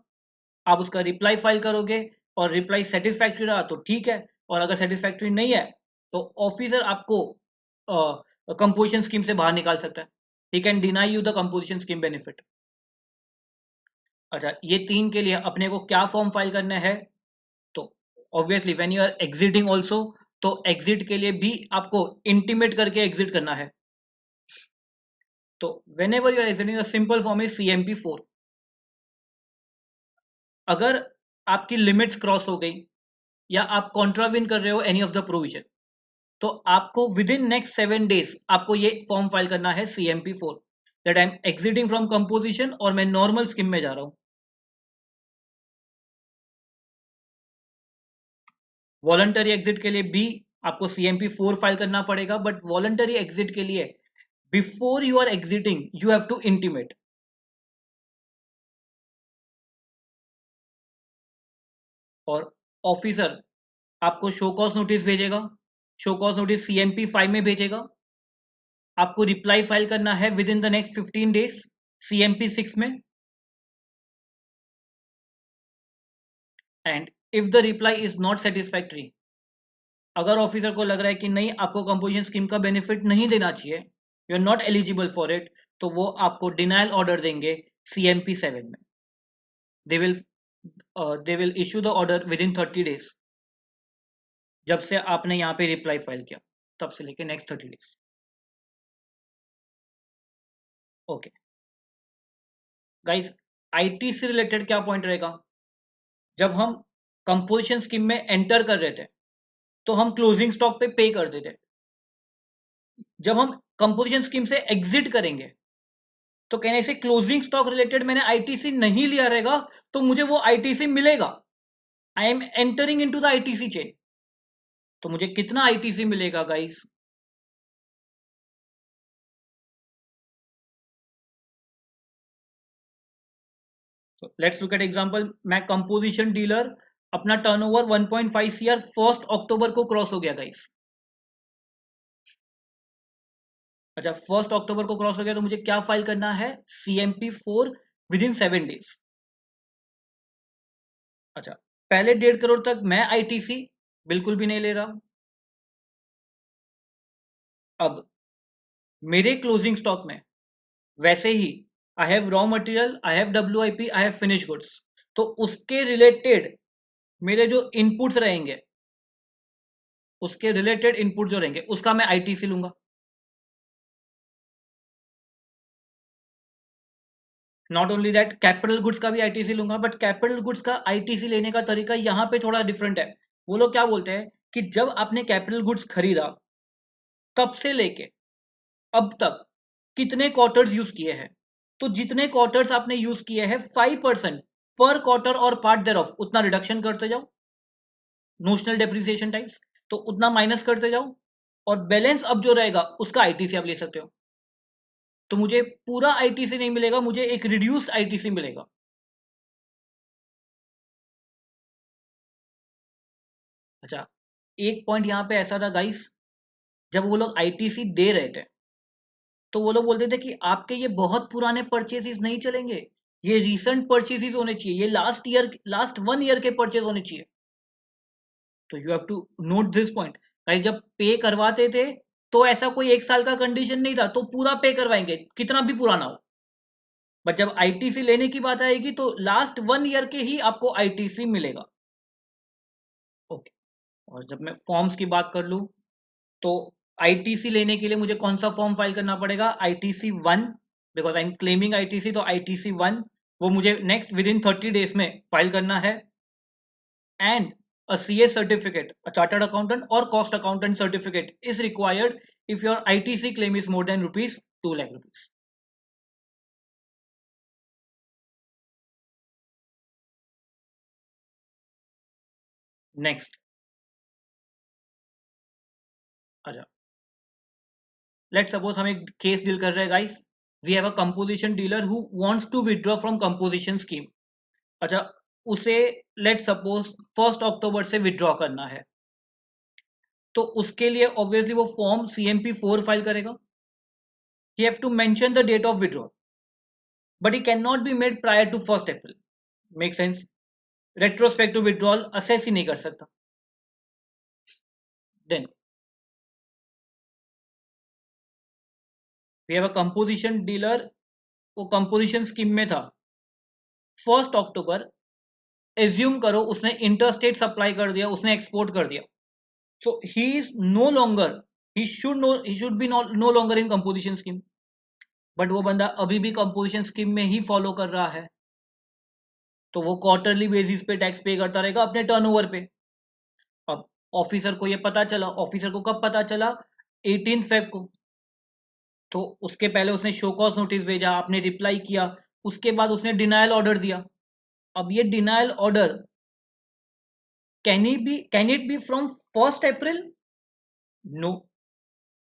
आप उसका रिप्लाई फाइल करोगे और रिप्लाई सेटिस्फैक्ट्री रहा तो ठीक है, और अगर सेटिस्फैक्ट्री नहीं है तो ऑफिसर आपको कंपोजिशन स्कीम से बाहर निकाल सकता है, he can deny you the composition scheme benefit. अच्छा, ये तीन के लिए अपने को क्या फॉर्म फाइल करना है, तो obviously when you are exiting also, तो एग्जिट के लिए भी आपको इंटीमेट करके एग्जिट करना है, तो whenever you are exiting the simple form is CMP4। अगर आपकी लिमिट्स क्रॉस हो गई या आप कॉन्ट्राविन कर रहे हो एनी ऑफ द प्रोविजन, तो आपको विद इन नेक्स्ट 7 days आपको ये फॉर्म फाइल करना है CMP4, that I am exiting from composition और मैं नॉर्मल स्कीम में जा रहा हूँ। वॉलंटरी एग्जिट के लिए भी आपको CMP4 फाइल करना पड़ेगा, बट वॉलंटरी एग्जिट के लिए before you are exiting you have to intimate. और ऑफिसर आपको शो कॉज नोटिस भेजेगा, शो कॉज नोटिस CMP5 में भेजेगा, आपको रिप्लाई फाइल करना है within the next 15 days CMP6 में, and if the reply is not satisfactory, अगर ऑफिसर को लग रहा है कि नहीं आपको कंपोजिशन स्कीम का बेनिफिट नहीं देना चाहिए, you are not eligible for it, तो वो आपको डिनायल ऑर्डर देंगे CMP7 में, they will they will issue the order within 30 days, जब से आपने यहाँ पे रिप्लाई फाइल किया तब से लेके next 30 days। Okay guys, IT से रिलेटेड क्या पॉइंट रहेगा, जब हम कंपोजिशन स्कीम में एंटर कर रहे थे तो हम क्लोजिंग स्टॉक पे पे करते थे, जब हम कंपोजिशन स्कीम से एग्जिट करेंगे तो कहने से क्लोजिंग स्टॉक रिलेटेड मैंने आईटीसी नहीं लिया रहेगा तो मुझे वो आईटीसी मिलेगा, I am entering into the ITC chain, तो मुझे कितना आईटीसी मिलेगा guys, let's look eight example, मैं कंपोजिशन डीलर, अपना टर्नओवर 1.5 CR 1 अक्टूबर को क्रॉस हो गया गाइस। अच्छा, 1 अक्टूबर को क्रॉस हो गया तो मुझे क्या फाइल करना है, CMP4 विद इन 7 days। अच्छा, पहले 1.5 करोड़ तक मैं आईटीसी बिल्कुल भी नहीं ले रहा, अब मेरे क्लोजिंग स्टॉक में वैसे ही I have raw material, I have WIP, I have finish goods, तो उसके रिलेटेड मेरे जो इनपुट्स रहेंगे, उसके रिलेटेड इनपुट जो रहेंगे उसका मैं आईटीसी लूंगा। Not only that, capital goods का भी आईटीसी लूंगा, बट कैपिटल गुड्स का आईटीसी लेने का तरीका यहाँ पे थोड़ा डिफरेंट है। वो लोग क्या बोलते हैं कि जब आपने कैपिटल गुड्स खरीदा तब से लेके अब तक कितने क्वार्टर्स यूज किए हैं, तो जितने क्वार्टर्स आपने यूज किए हैं 5% पर क्वार्टर और पार्ट देयर ऑफ उतना रिडक्शन करते जाओ, नोशनल डेप्रिसिएशन टाइम्स, तो उतना माइनस करते जाओ, और बैलेंस अब जो रहेगा उसका आईटीसी आप ले सकते हो, तो मुझे पूरा आईटीसी नहीं मिलेगा, मुझे एक रिड्यूस्ड आईटीसी मिलेगा। अच्छा, एक पॉइंट यहाँ पे ऐसा था गाइस, जब वो लोग आईटीसी दे रहे थे तो वो लोग बोलते थे कि आपके ये बहुत पुराने परचेसेस नहीं चलेंगे, ये रीसेंट परचेसेस होने चाहिए, ये लास्ट 1 ईयर के परचेज होने चाहिए, तो you have to note this point guys, जब पे करवाते थे तो ऐसा कोई 1 साल का कंडीशन नहीं था, तो पूरा पे करवाएंगे कितना भी पुराना हो, बट जब आईटीसी लेने की बात आएगी तो लास्ट 1 ईयर के ही आपको आईटीसी मिलेगा। ओके, और जब मैं फॉर्म्स की बात कर लूँ तो आईटीसी लेने के लिए मुझे कौन सा फॉर्म फाइल करना पड़ेगा, ITC1, because I am claiming ITC, तो ITC1 वो मुझे नेक्स्ट विद इन 30 days में फाइल करना है, and a CA certificate, a chartered accountant or cost accountant certificate is required if your ITC claim is more than rupees 2 lakh rupees. Next, अच्छा, let's suppose हम एक case deal कर रहे हैं गाइस. We have a composition dealer who wants to withdraw from composition scheme. अच्छा, उसे let's suppose 1 अक्टूबर से विथड्रॉ करना है, तो उसके लिए ऑब्वियसली वो फॉर्म CMP4 फाइल करेगा. He have to mention the date of withdraw, but he can not be made prior to 1 April. Make sense? Retrospective withdrawal assess ही नहीं कर सकता. Then we have a composition dealer, वो composition scheme में था. 1 अक्टूबर, assume करो उसने interstate supply कर दिया, उसने एक्सपोर्ट कर दिया. So he is no longer, he should be no longer in composition scheme. But वो बंदा अभी भी कंपोजिशन स्कीम में ही फॉलो कर रहा है, तो वो क्वार्टरली बेसिस पे टैक्स पे करता रहेगा अपने टर्नओवर पे. अब ऑफिसर को ये पता चला, ऑफिसर को कब पता चला? 18 फेब को. तो उसके पहले उसने शो कॉज नोटिस भेजा, आपने रिप्लाई किया, उसके बाद उसने डिनायल ऑर्डर दिया. अब ये denial order can it be from 1 April? No,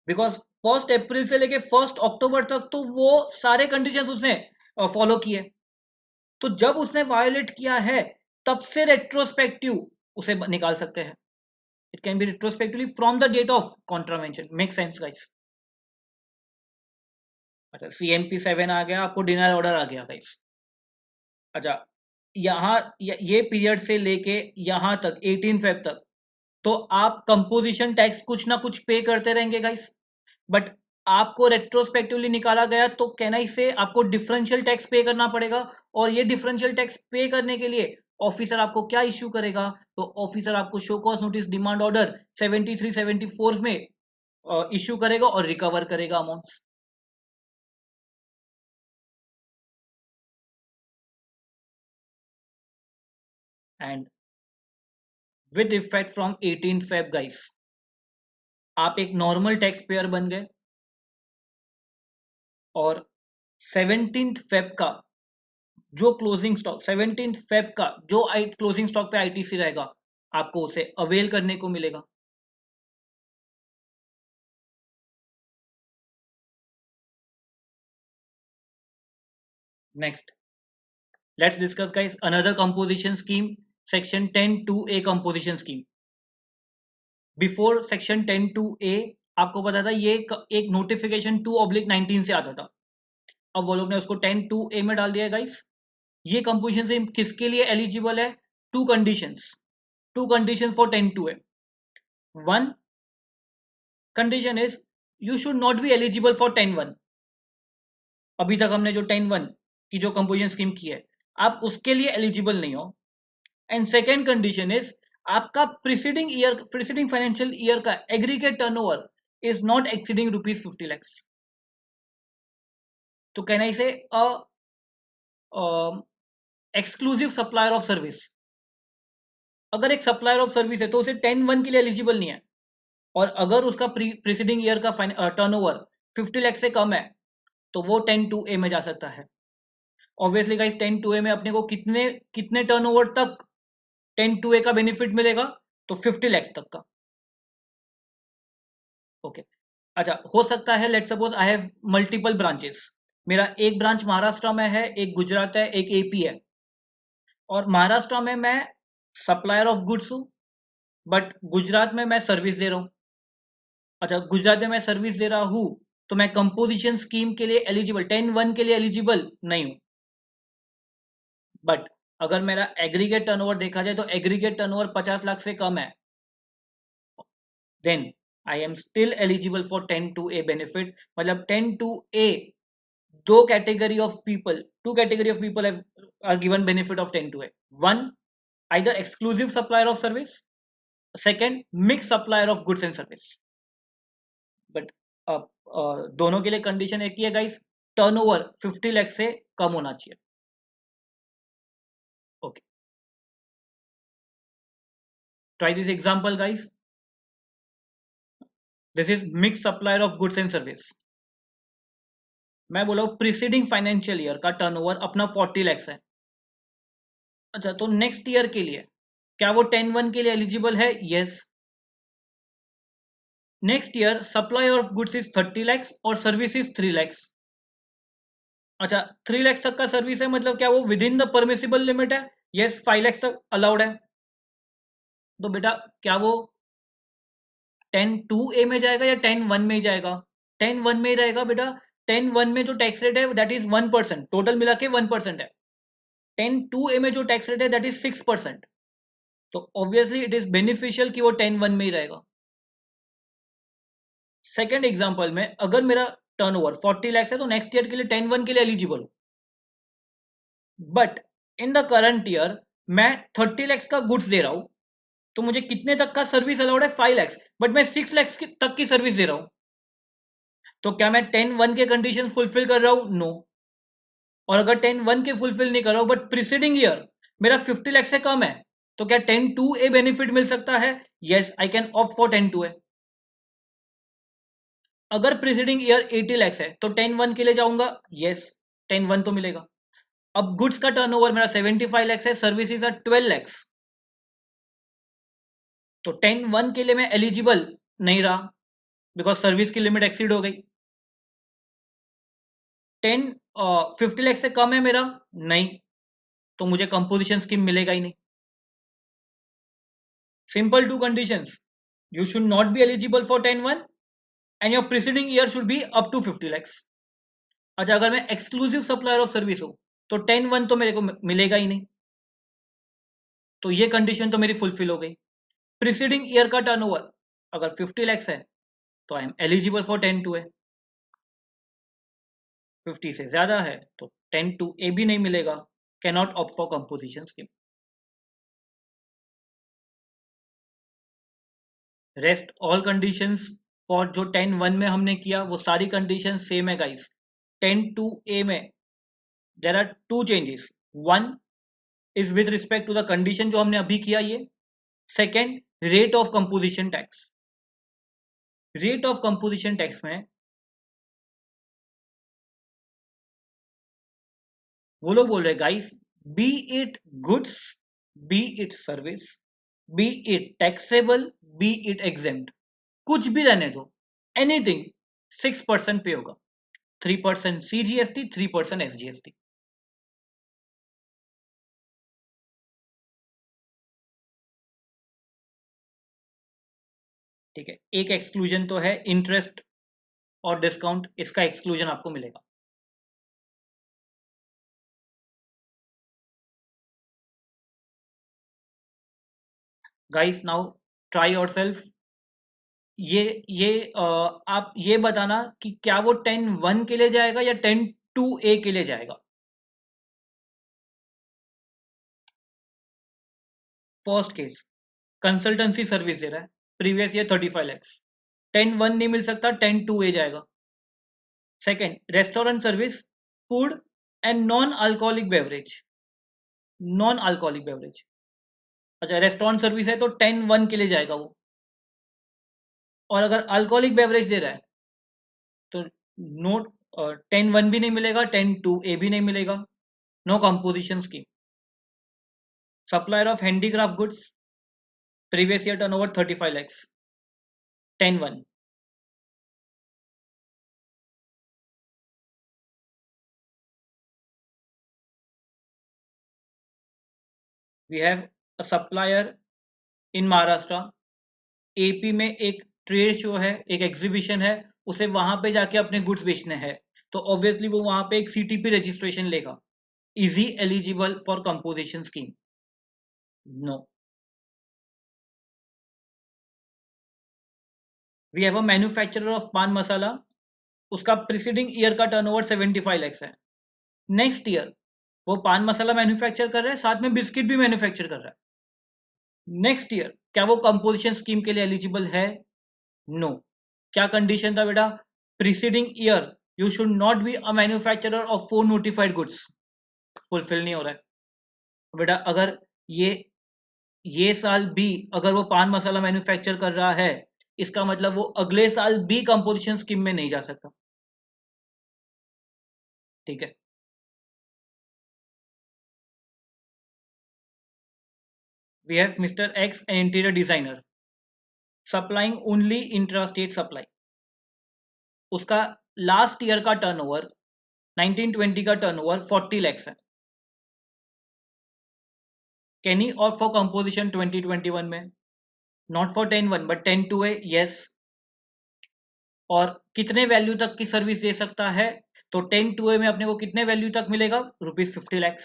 because 1 April से लेके 1 अक्टूबर तक तो वो सारे कंडीशंस उसने फॉलो किए. तो जब उसने वायोलेट किया है तब से रेट्रोस्पेक्टिव उसे निकाल सकते हैं. It can be retrospectively from the date of contravention. Make sense guys? अच्छा, CMP7 आ गया, आपको डिनायल ऑर्डर आ गया गाइस. अच्छा, यहाँ ये पीरियड से लेके यहाँ तक 18 फेब तक तो आप कंपोजिशन टैक्स कुछ ना कुछ पे करते रहेंगे गाइस. बट आपको रेट्रोस्पेक्टिवली निकाला गया तो कैन आई से आपको डिफरेंशियल टैक्स पे करना पड़ेगा. और ये डिफरेंशियल टैक्स पे करने के लिए ऑफिसर आपको क्या इश्यू करेगा? तो ऑफिसर आपको show cause notice demand order 73-74 में इश्यू करेगा और रिकवर करेगा amounts. And with effect from 18 Feb guys, आप एक नॉर्मल टैक्स पेयर बन गए. और 17 फेब का जो क्लोजिंग स्टॉक, 17 फेब का जो क्लोजिंग स्टॉक पे ITC रहेगा, आपको उसे अवेल करने को मिलेगा. Next, let's discuss guys another composition scheme, section 10(2)(a) composition scheme. Before section 10(2)(a) आपको पता था ये एक नोटिफिकेशन 2/19 से आता था. अब वो लोग ने उसको 10(2)(a) में डाल दिया है गाइस. ये कंपोजिशन स्कीम किसके लिए एलिजिबल है? To conditions for 10(2)(a). One condition is you should not be eligible for 10(1). अभी तक हमने जो 10(1) की जो कंपोजिशन स्कीम की है, आप उसके लिए एलिजिबल नहीं हो. एंड सेकेंड कंडीशन इज आपका प्रीसीडिंग फाइनेंशियल ईयर का aggregate turnover is not exceeding ₹50 lakhs. तो कैन आई से एक्सक्लूसिव सप्लायर ऑफ सर्विस. अगर एक सप्लायर ऑफ सर्विस है तो उसे 10(1) के लिए एलिजिबल नहीं है. और अगर उसका प्रीसीडिंग ईयर का टर्नओवर 50 लाख से कम है तो वो 10(2)(a) में जा सकता है. ऑब्वियसली गाइस 10(2)(a) में अपने को कितने कितने टर्नओवर तक 10(2)(a) का बेनिफिट मिलेगा? तो 50 लाख तक का. ओके. अच्छा, हो सकता है let's suppose I have multiple branches. मेरा एक ब्रांच महाराष्ट्र में है, एक गुजरात है, एक AP है. और महाराष्ट्र में मैं सप्लायर ऑफ गुड्स हूँ, बट गुजरात में मैं सर्विस दे रहा हूँ. अच्छा, गुजरात में मैं सर्विस दे रहा हूँ तो मैं कंपोजिशन स्कीम के लिए एलिजिबल, 10(1) के लिए एलिजिबल नहीं हूँ. बट अगर मेरा एग्रीगेट टर्नओवर देखा जाए तो एग्रीगेट टर्नओवर 50 लाख से कम है, then I am still eligible for 10(2)(a) benefit. मतलब 10(2)(a, two category of people are given benefit of 10(2)(a). One, either exclusive supplier of service. Second, mixed supplier of goods and service. But दोनों के लिए condition एक ही है guys, turnover 50 lakh से कम होना चाहिए. Okay, try this example guys. This is mix supplier of goods and service. मैं बोला प्रीसीडिंग फाइनेंशियल ईयर का टर्नओवर अपना 40 लाख है. अच्छा, तो नेक्स्ट ईयर के लिए क्या वो 10(1) के लिए एलिजिबल है? Yes. Next year supply of goods is 30 lakhs और सर्विस इज 3 lakhs. अच्छा 3 lakhs तक का सर्विस है, मतलब क्या वो with in the permissible limit है? यस, 5 lakhs तक अलाउड है. तो बेटा क्या वो 10(2)(a) में जाएगा या 10(1) में ही जाएगा? 10(1) में ही रहेगा बेटा. 10(1) में जो टैक्स रेट है दैट इज 1%, टोटल मिला के 1% है. 10(2)(a) में जो टैक्स रेट है दैट इज 6%. तो ऑब्वियसली इट इज बेनिफिशियल कि वो 10(1) में ही रहेगा. सेकेंड एग्जाम्पल में अगर मेरा टर्नओवर 40 lakhs है तो नेक्स्ट ईयर के लिए 10(1) के लिए एलिजिबल हूं. But in the current year मैं 30 lakhs का गुड्स दे रहा हूं, तो मुझे कितने तक का सर्विस अलाउड है? 5 lakhs. बट मैं 6 lakhs तक की सर्विस दे रहा हूं, तो क्या मैं 10(1) के कंडीशन फुलफिल कर रहा हूं? नो. और अगर 10(1) के फुलफिल नहीं कर रहा हूं बट प्रीसीडिंग ईयर मेरा 50 लाख से कम है, तो क्या 10(2)(a) बेनिफिट मिल सकता है? Yes, I can opt for 10(2)(a). अगर प्रीसीडिंग ईयर 80 lakhs है तो 10(1) के लिए जाऊंगा. यस, 10(1) तो मिलेगा. अब गुड्स का टर्नओवर मेरा 75 lakhs है, सर्विसेज आर 12 lakhs, तो 10(1) के लिए मैं एलिजिबल नहीं रहा बिकॉज सर्विस की लिमिट एक्सीड हो गई. 10 50 लाख से कम है मेरा, नहीं, तो मुझे कंपोजिशन स्कीम मिलेगा ही नहीं. Simple to conditions. You should not be eligible for 10(1) and your preceding year should be up to 50 lakhs. अच्छा अगर मैं एक्सक्लूसिव सप्लायर ऑफ सर्विस हूं तो 10(1) तो मेरे को मिलेगा ही नहीं, तो ये कंडीशन तो मेरी फुलफिल हो गई. प्रीसीडिंग ईयर का टर्नओवर अगर 50 lakhs है तो I am eligible for 10(2)(a). 50 से ज्यादा है तो 10(2)(a) भी नहीं मिलेगा. Cannot opt for composition scheme. Rest all conditions for जो 10(1) में हमने किया वो सारी कंडीशन सेम है गाइस. 10(2)(a) में there are two changes. One is with respect to the condition जो हमने अभी किया ये. Second, rate of composition tax. Rate of composition tax में वो लोग बोल रहे guys, be it goods, be it service, be it taxable, be it exempt, कुछ भी रहने दो, एनीथिंग 6% पे होगा. 3% CGST, 3% SGST. ठीक है, एक एक्सक्लूजन तो है इंटरेस्ट और डिस्काउंट, इसका एक्सक्लूजन आपको मिलेगा. Guys now try yourself. आप ये बताना कि क्या वो 10(1) के लिए जाएगा या 10(2)(a) के लिए जाएगा. फर्स्ट केस, कंसल्टेंसी सर्विस दे रहा है, प्रीवियस ईयर 35 lakhs, 10(1) नहीं मिल सकता, 10(2)(a) जाएगा. Second, restaurant service, food and non alcoholic beverage. Non alcoholic beverage. अच्छा रेस्टोरेंट सर्विस है तो 10(1) के लिए जाएगा वो. और अगर अल्कोहलिक बेवरेज दे रहा है तो नो, 10(1) भी नहीं मिलेगा, 10(2)(a) भी नहीं मिलेगा. No composition scheme. Supplier of handicraft goods, previous year turnover 35 lakhs, 10(1). We have a supplier in Maharashtra. AP में एक ट्रेड शो है, एक एग्जीबिशन है, उसे वहां पे जाके अपने गुड्स बेचने हैं, तो ऑब्वियसली वो वहां पे एक सीटीपी रजिस्ट्रेशन लेगा. Is he eligible for composition scheme? No. We have a manufacturer of paan masala, उसका प्रीसीडिंग ईयर का टर्नओवर 75 lakhs है. नेक्स्ट ईयर वो पान मसाला मैन्युफैक्चर कर रहा है, साथ में बिस्किट भी मैन्युफैक्चर कर रहा है. नेक्स्ट ईयर क्या वो कंपोजिशन स्कीम के लिए एलिजिबल है? नो. क्या कंडीशन था बेटा? Preceding year you should not be a manufacturer of 4 notified goods. Fulfil नहीं हो रहा है. तो बेटा अगर ये साल भी अगर वो पान मसाला मैन्युफैक्चर कर रहा है, इसका मतलब वो अगले साल भी कंपोजिशन स्कीम में नहीं जा सकता. ठीक है. We have mister X, an interior designer. Supplying only intra state supply, उसका लास्ट ईयर का टर्नओवर 1920 का टर्नओवर 40 lakhs है। Can he opt for composition 2021 में? नॉट फॉर 10-1 बट 10-2 है, यस। और कितने वैल्यू तक की सर्विस दे सकता है? तो 10-2 में अपने को कितने वैल्यू तक मिलेगा? ₹50 lakhs।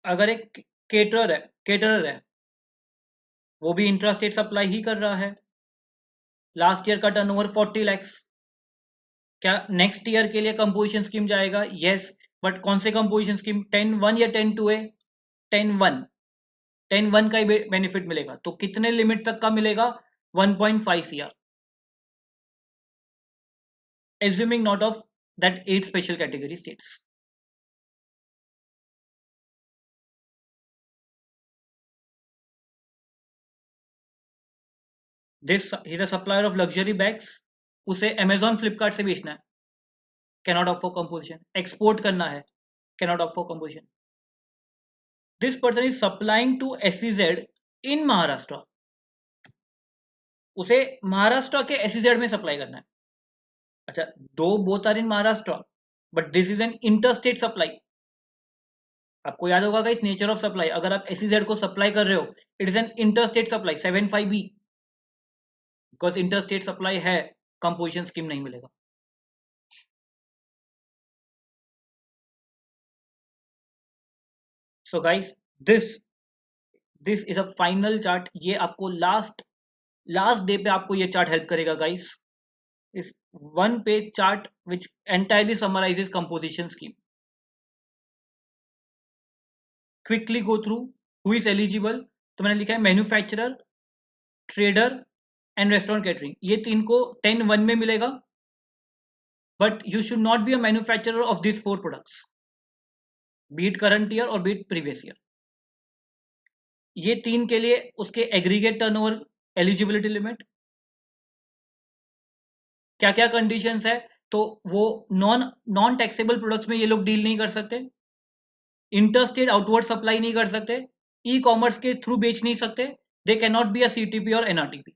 अगर एक केटरर है वो भी इंट्रा स्टेट सप्लाई ही कर रहा है, लास्ट ईयर का टर्नओवर 40 lakhs, क्या नेक्स्ट ईयर के लिए कंपोजिशन स्कीम जाएगा? यस। बट कौन से कंपोजिशन स्कीम, 10-1 या 10-2 है? 10-1, 10-1 का ही बेनिफिट मिलेगा। तो कितने लिमिट तक का मिलेगा? 1.5 CR, assuming not of that 8 special category states. This he's a supplier of luxury bags, उसे Amazon फ्लिपकार्ट से बेचना है, cannot opt for composition। Export करना है, cannot opt for composition। This person is supplying to SEZ in Maharashtra, उसे महाराष्ट्र के SEZ में supply करना है। अच्छा, दो both are in Maharashtra but this is an interstate supply. आपको याद होगा इस नेचर ऑफ सप्लाई, अगर आप SEZ को सप्लाई कर रहे हो, it is an interstate supply 75B, because interstate supply है, कंपोजिशन स्कीम नहीं मिलेगा। So guys, this is a final chart. ये आपको लास्ट डे पे आपको ये चार्ट हेल्प करेगा गाइस। इस one page chart which entirely summarises composition scheme. Quickly go through who is eligible. तो मैंने लिखा है manufacturer, trader and restaurant catering, ये तीन को 10-1 में मिलेगा। But you should not be a manufacturer of this 4 products, beat current year और बीट प्रीवियस ईयर। ये तीन के लिए उसके एग्रीगेट टर्नओवर एलिजिबिलिटी लिमिट, क्या क्या कंडीशंस है? तो वो नॉन टैक्सेबल प्रोडक्ट्स में ये लोग डील नहीं कर सकते, इंटरस्टेट आउटवर्ड सप्लाई नहीं कर सकते, ई कॉमर्स के थ्रू बेच नहीं सकते, they can not be a CTP और NRTP।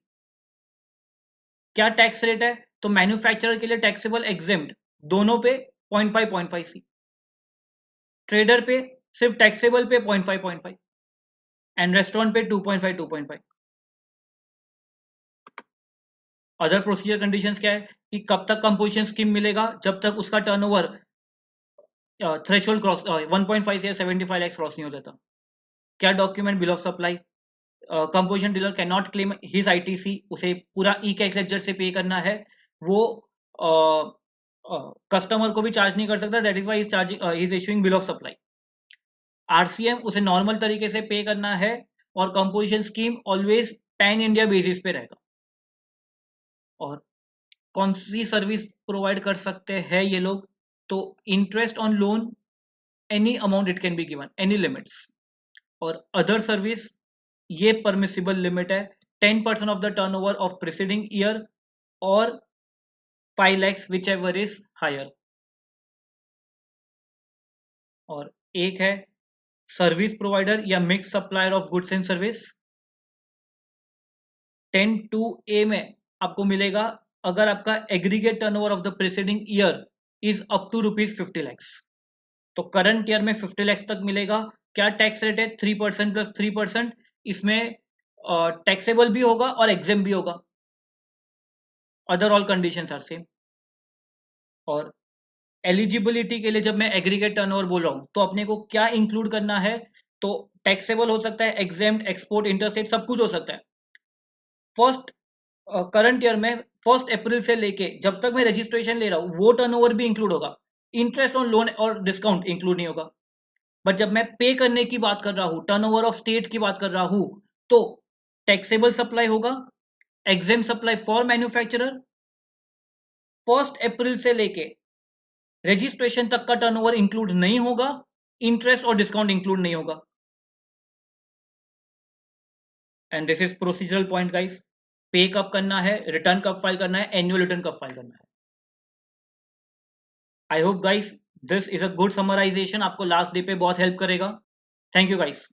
क्या टैक्स रेट है? तो मैन्युफैक्चरर के लिए टैक्सेबल एग्जेम्प्ट दोनों पे 0.5 C, ट्रेडर पे सिर्फ टैक्सेबल पे 0.5 एंड रेस्टोरेंट पे 2.5। अदर प्रोसीजर कंडीशंस क्या है कि कब तक कंपोजिशन स्कीम मिलेगा? जब तक उसका टर्नओवर थ्रेशोल्ड क्रॉस 1.5 से 75 लाख क्रॉस नहीं हो जाता। क्या document? Bill of supply. Composition dealer can not claim his ITC, उसे पूरा ई कैश लेक्चर से पे करना है, वो कस्टमर को भी चार्ज नहीं कर सकता, that is why is issuing bill of supply. RCM उसे नॉर्मल तरीके से पे करना है, और composition scheme always pan India basis पे रहेगा। और कौन सी सर्विस प्रोवाइड कर सकते हैं ये लोग? तो interest on loan, any amount it can be given, any limits. और अदर सर्विस, ये परमिसिबल लिमिट है 10% of the turnover of preceding year और 5 lakhs whichever is higher. और एक है सर्विस प्रोवाइडर या mix supplier of goods and service. 10-2A में आपको मिलेगा अगर आपका aggregate turnover of the preceding year is up to ₹50 lakhs, तो करंट ईयर में 50 lakhs तक मिलेगा। क्या टैक्स रेट है? 3% प्लस 3%। इसमें टैक्सेबल भी होगा और एग्जेम भी होगा, other all conditions are same. और एलिजिबिलिटी के लिए जब मैं एग्रीगेट टर्नओवर बोल रहा हूँ तो अपने को क्या इंक्लूड करना है? तो टैक्सेबल हो सकता है, एग्जेम्प्ट, एक्सपोर्ट, इंटरस्टेट, सब कुछ हो सकता है। फर्स्ट करंट ईयर में 1 अप्रैल से लेके जब तक मैं रजिस्ट्रेशन ले रहा हूँ वो टर्नओवर भी इंक्लूड होगा, इंटरेस्ट ऑन लोन और डिस्काउंट इंक्लूड नहीं होगा। बट जब मैं पे करने की बात कर रहा हूँ, टर्नओवर ऑफ स्टेट की बात कर रहा हूँ, तो टैक्सेबल सप्लाई होगा, exempt supply for manufacturer, 1 April से लेके रजिस्ट्रेशन तक का टर्नओवर इंक्लूड नहीं होगा, इंटरेस्ट और डिस्काउंट इंक्लूड नहीं होगा। And this is procedural point guys, पे कब करना है, रिटर्न कब फाइल करना है, एनुअल रिटर्न कब फाइल करना है। I hope guys this is a good summarization, आपको लास्ट डे पे बहुत हेल्प करेगा। Thank you guys.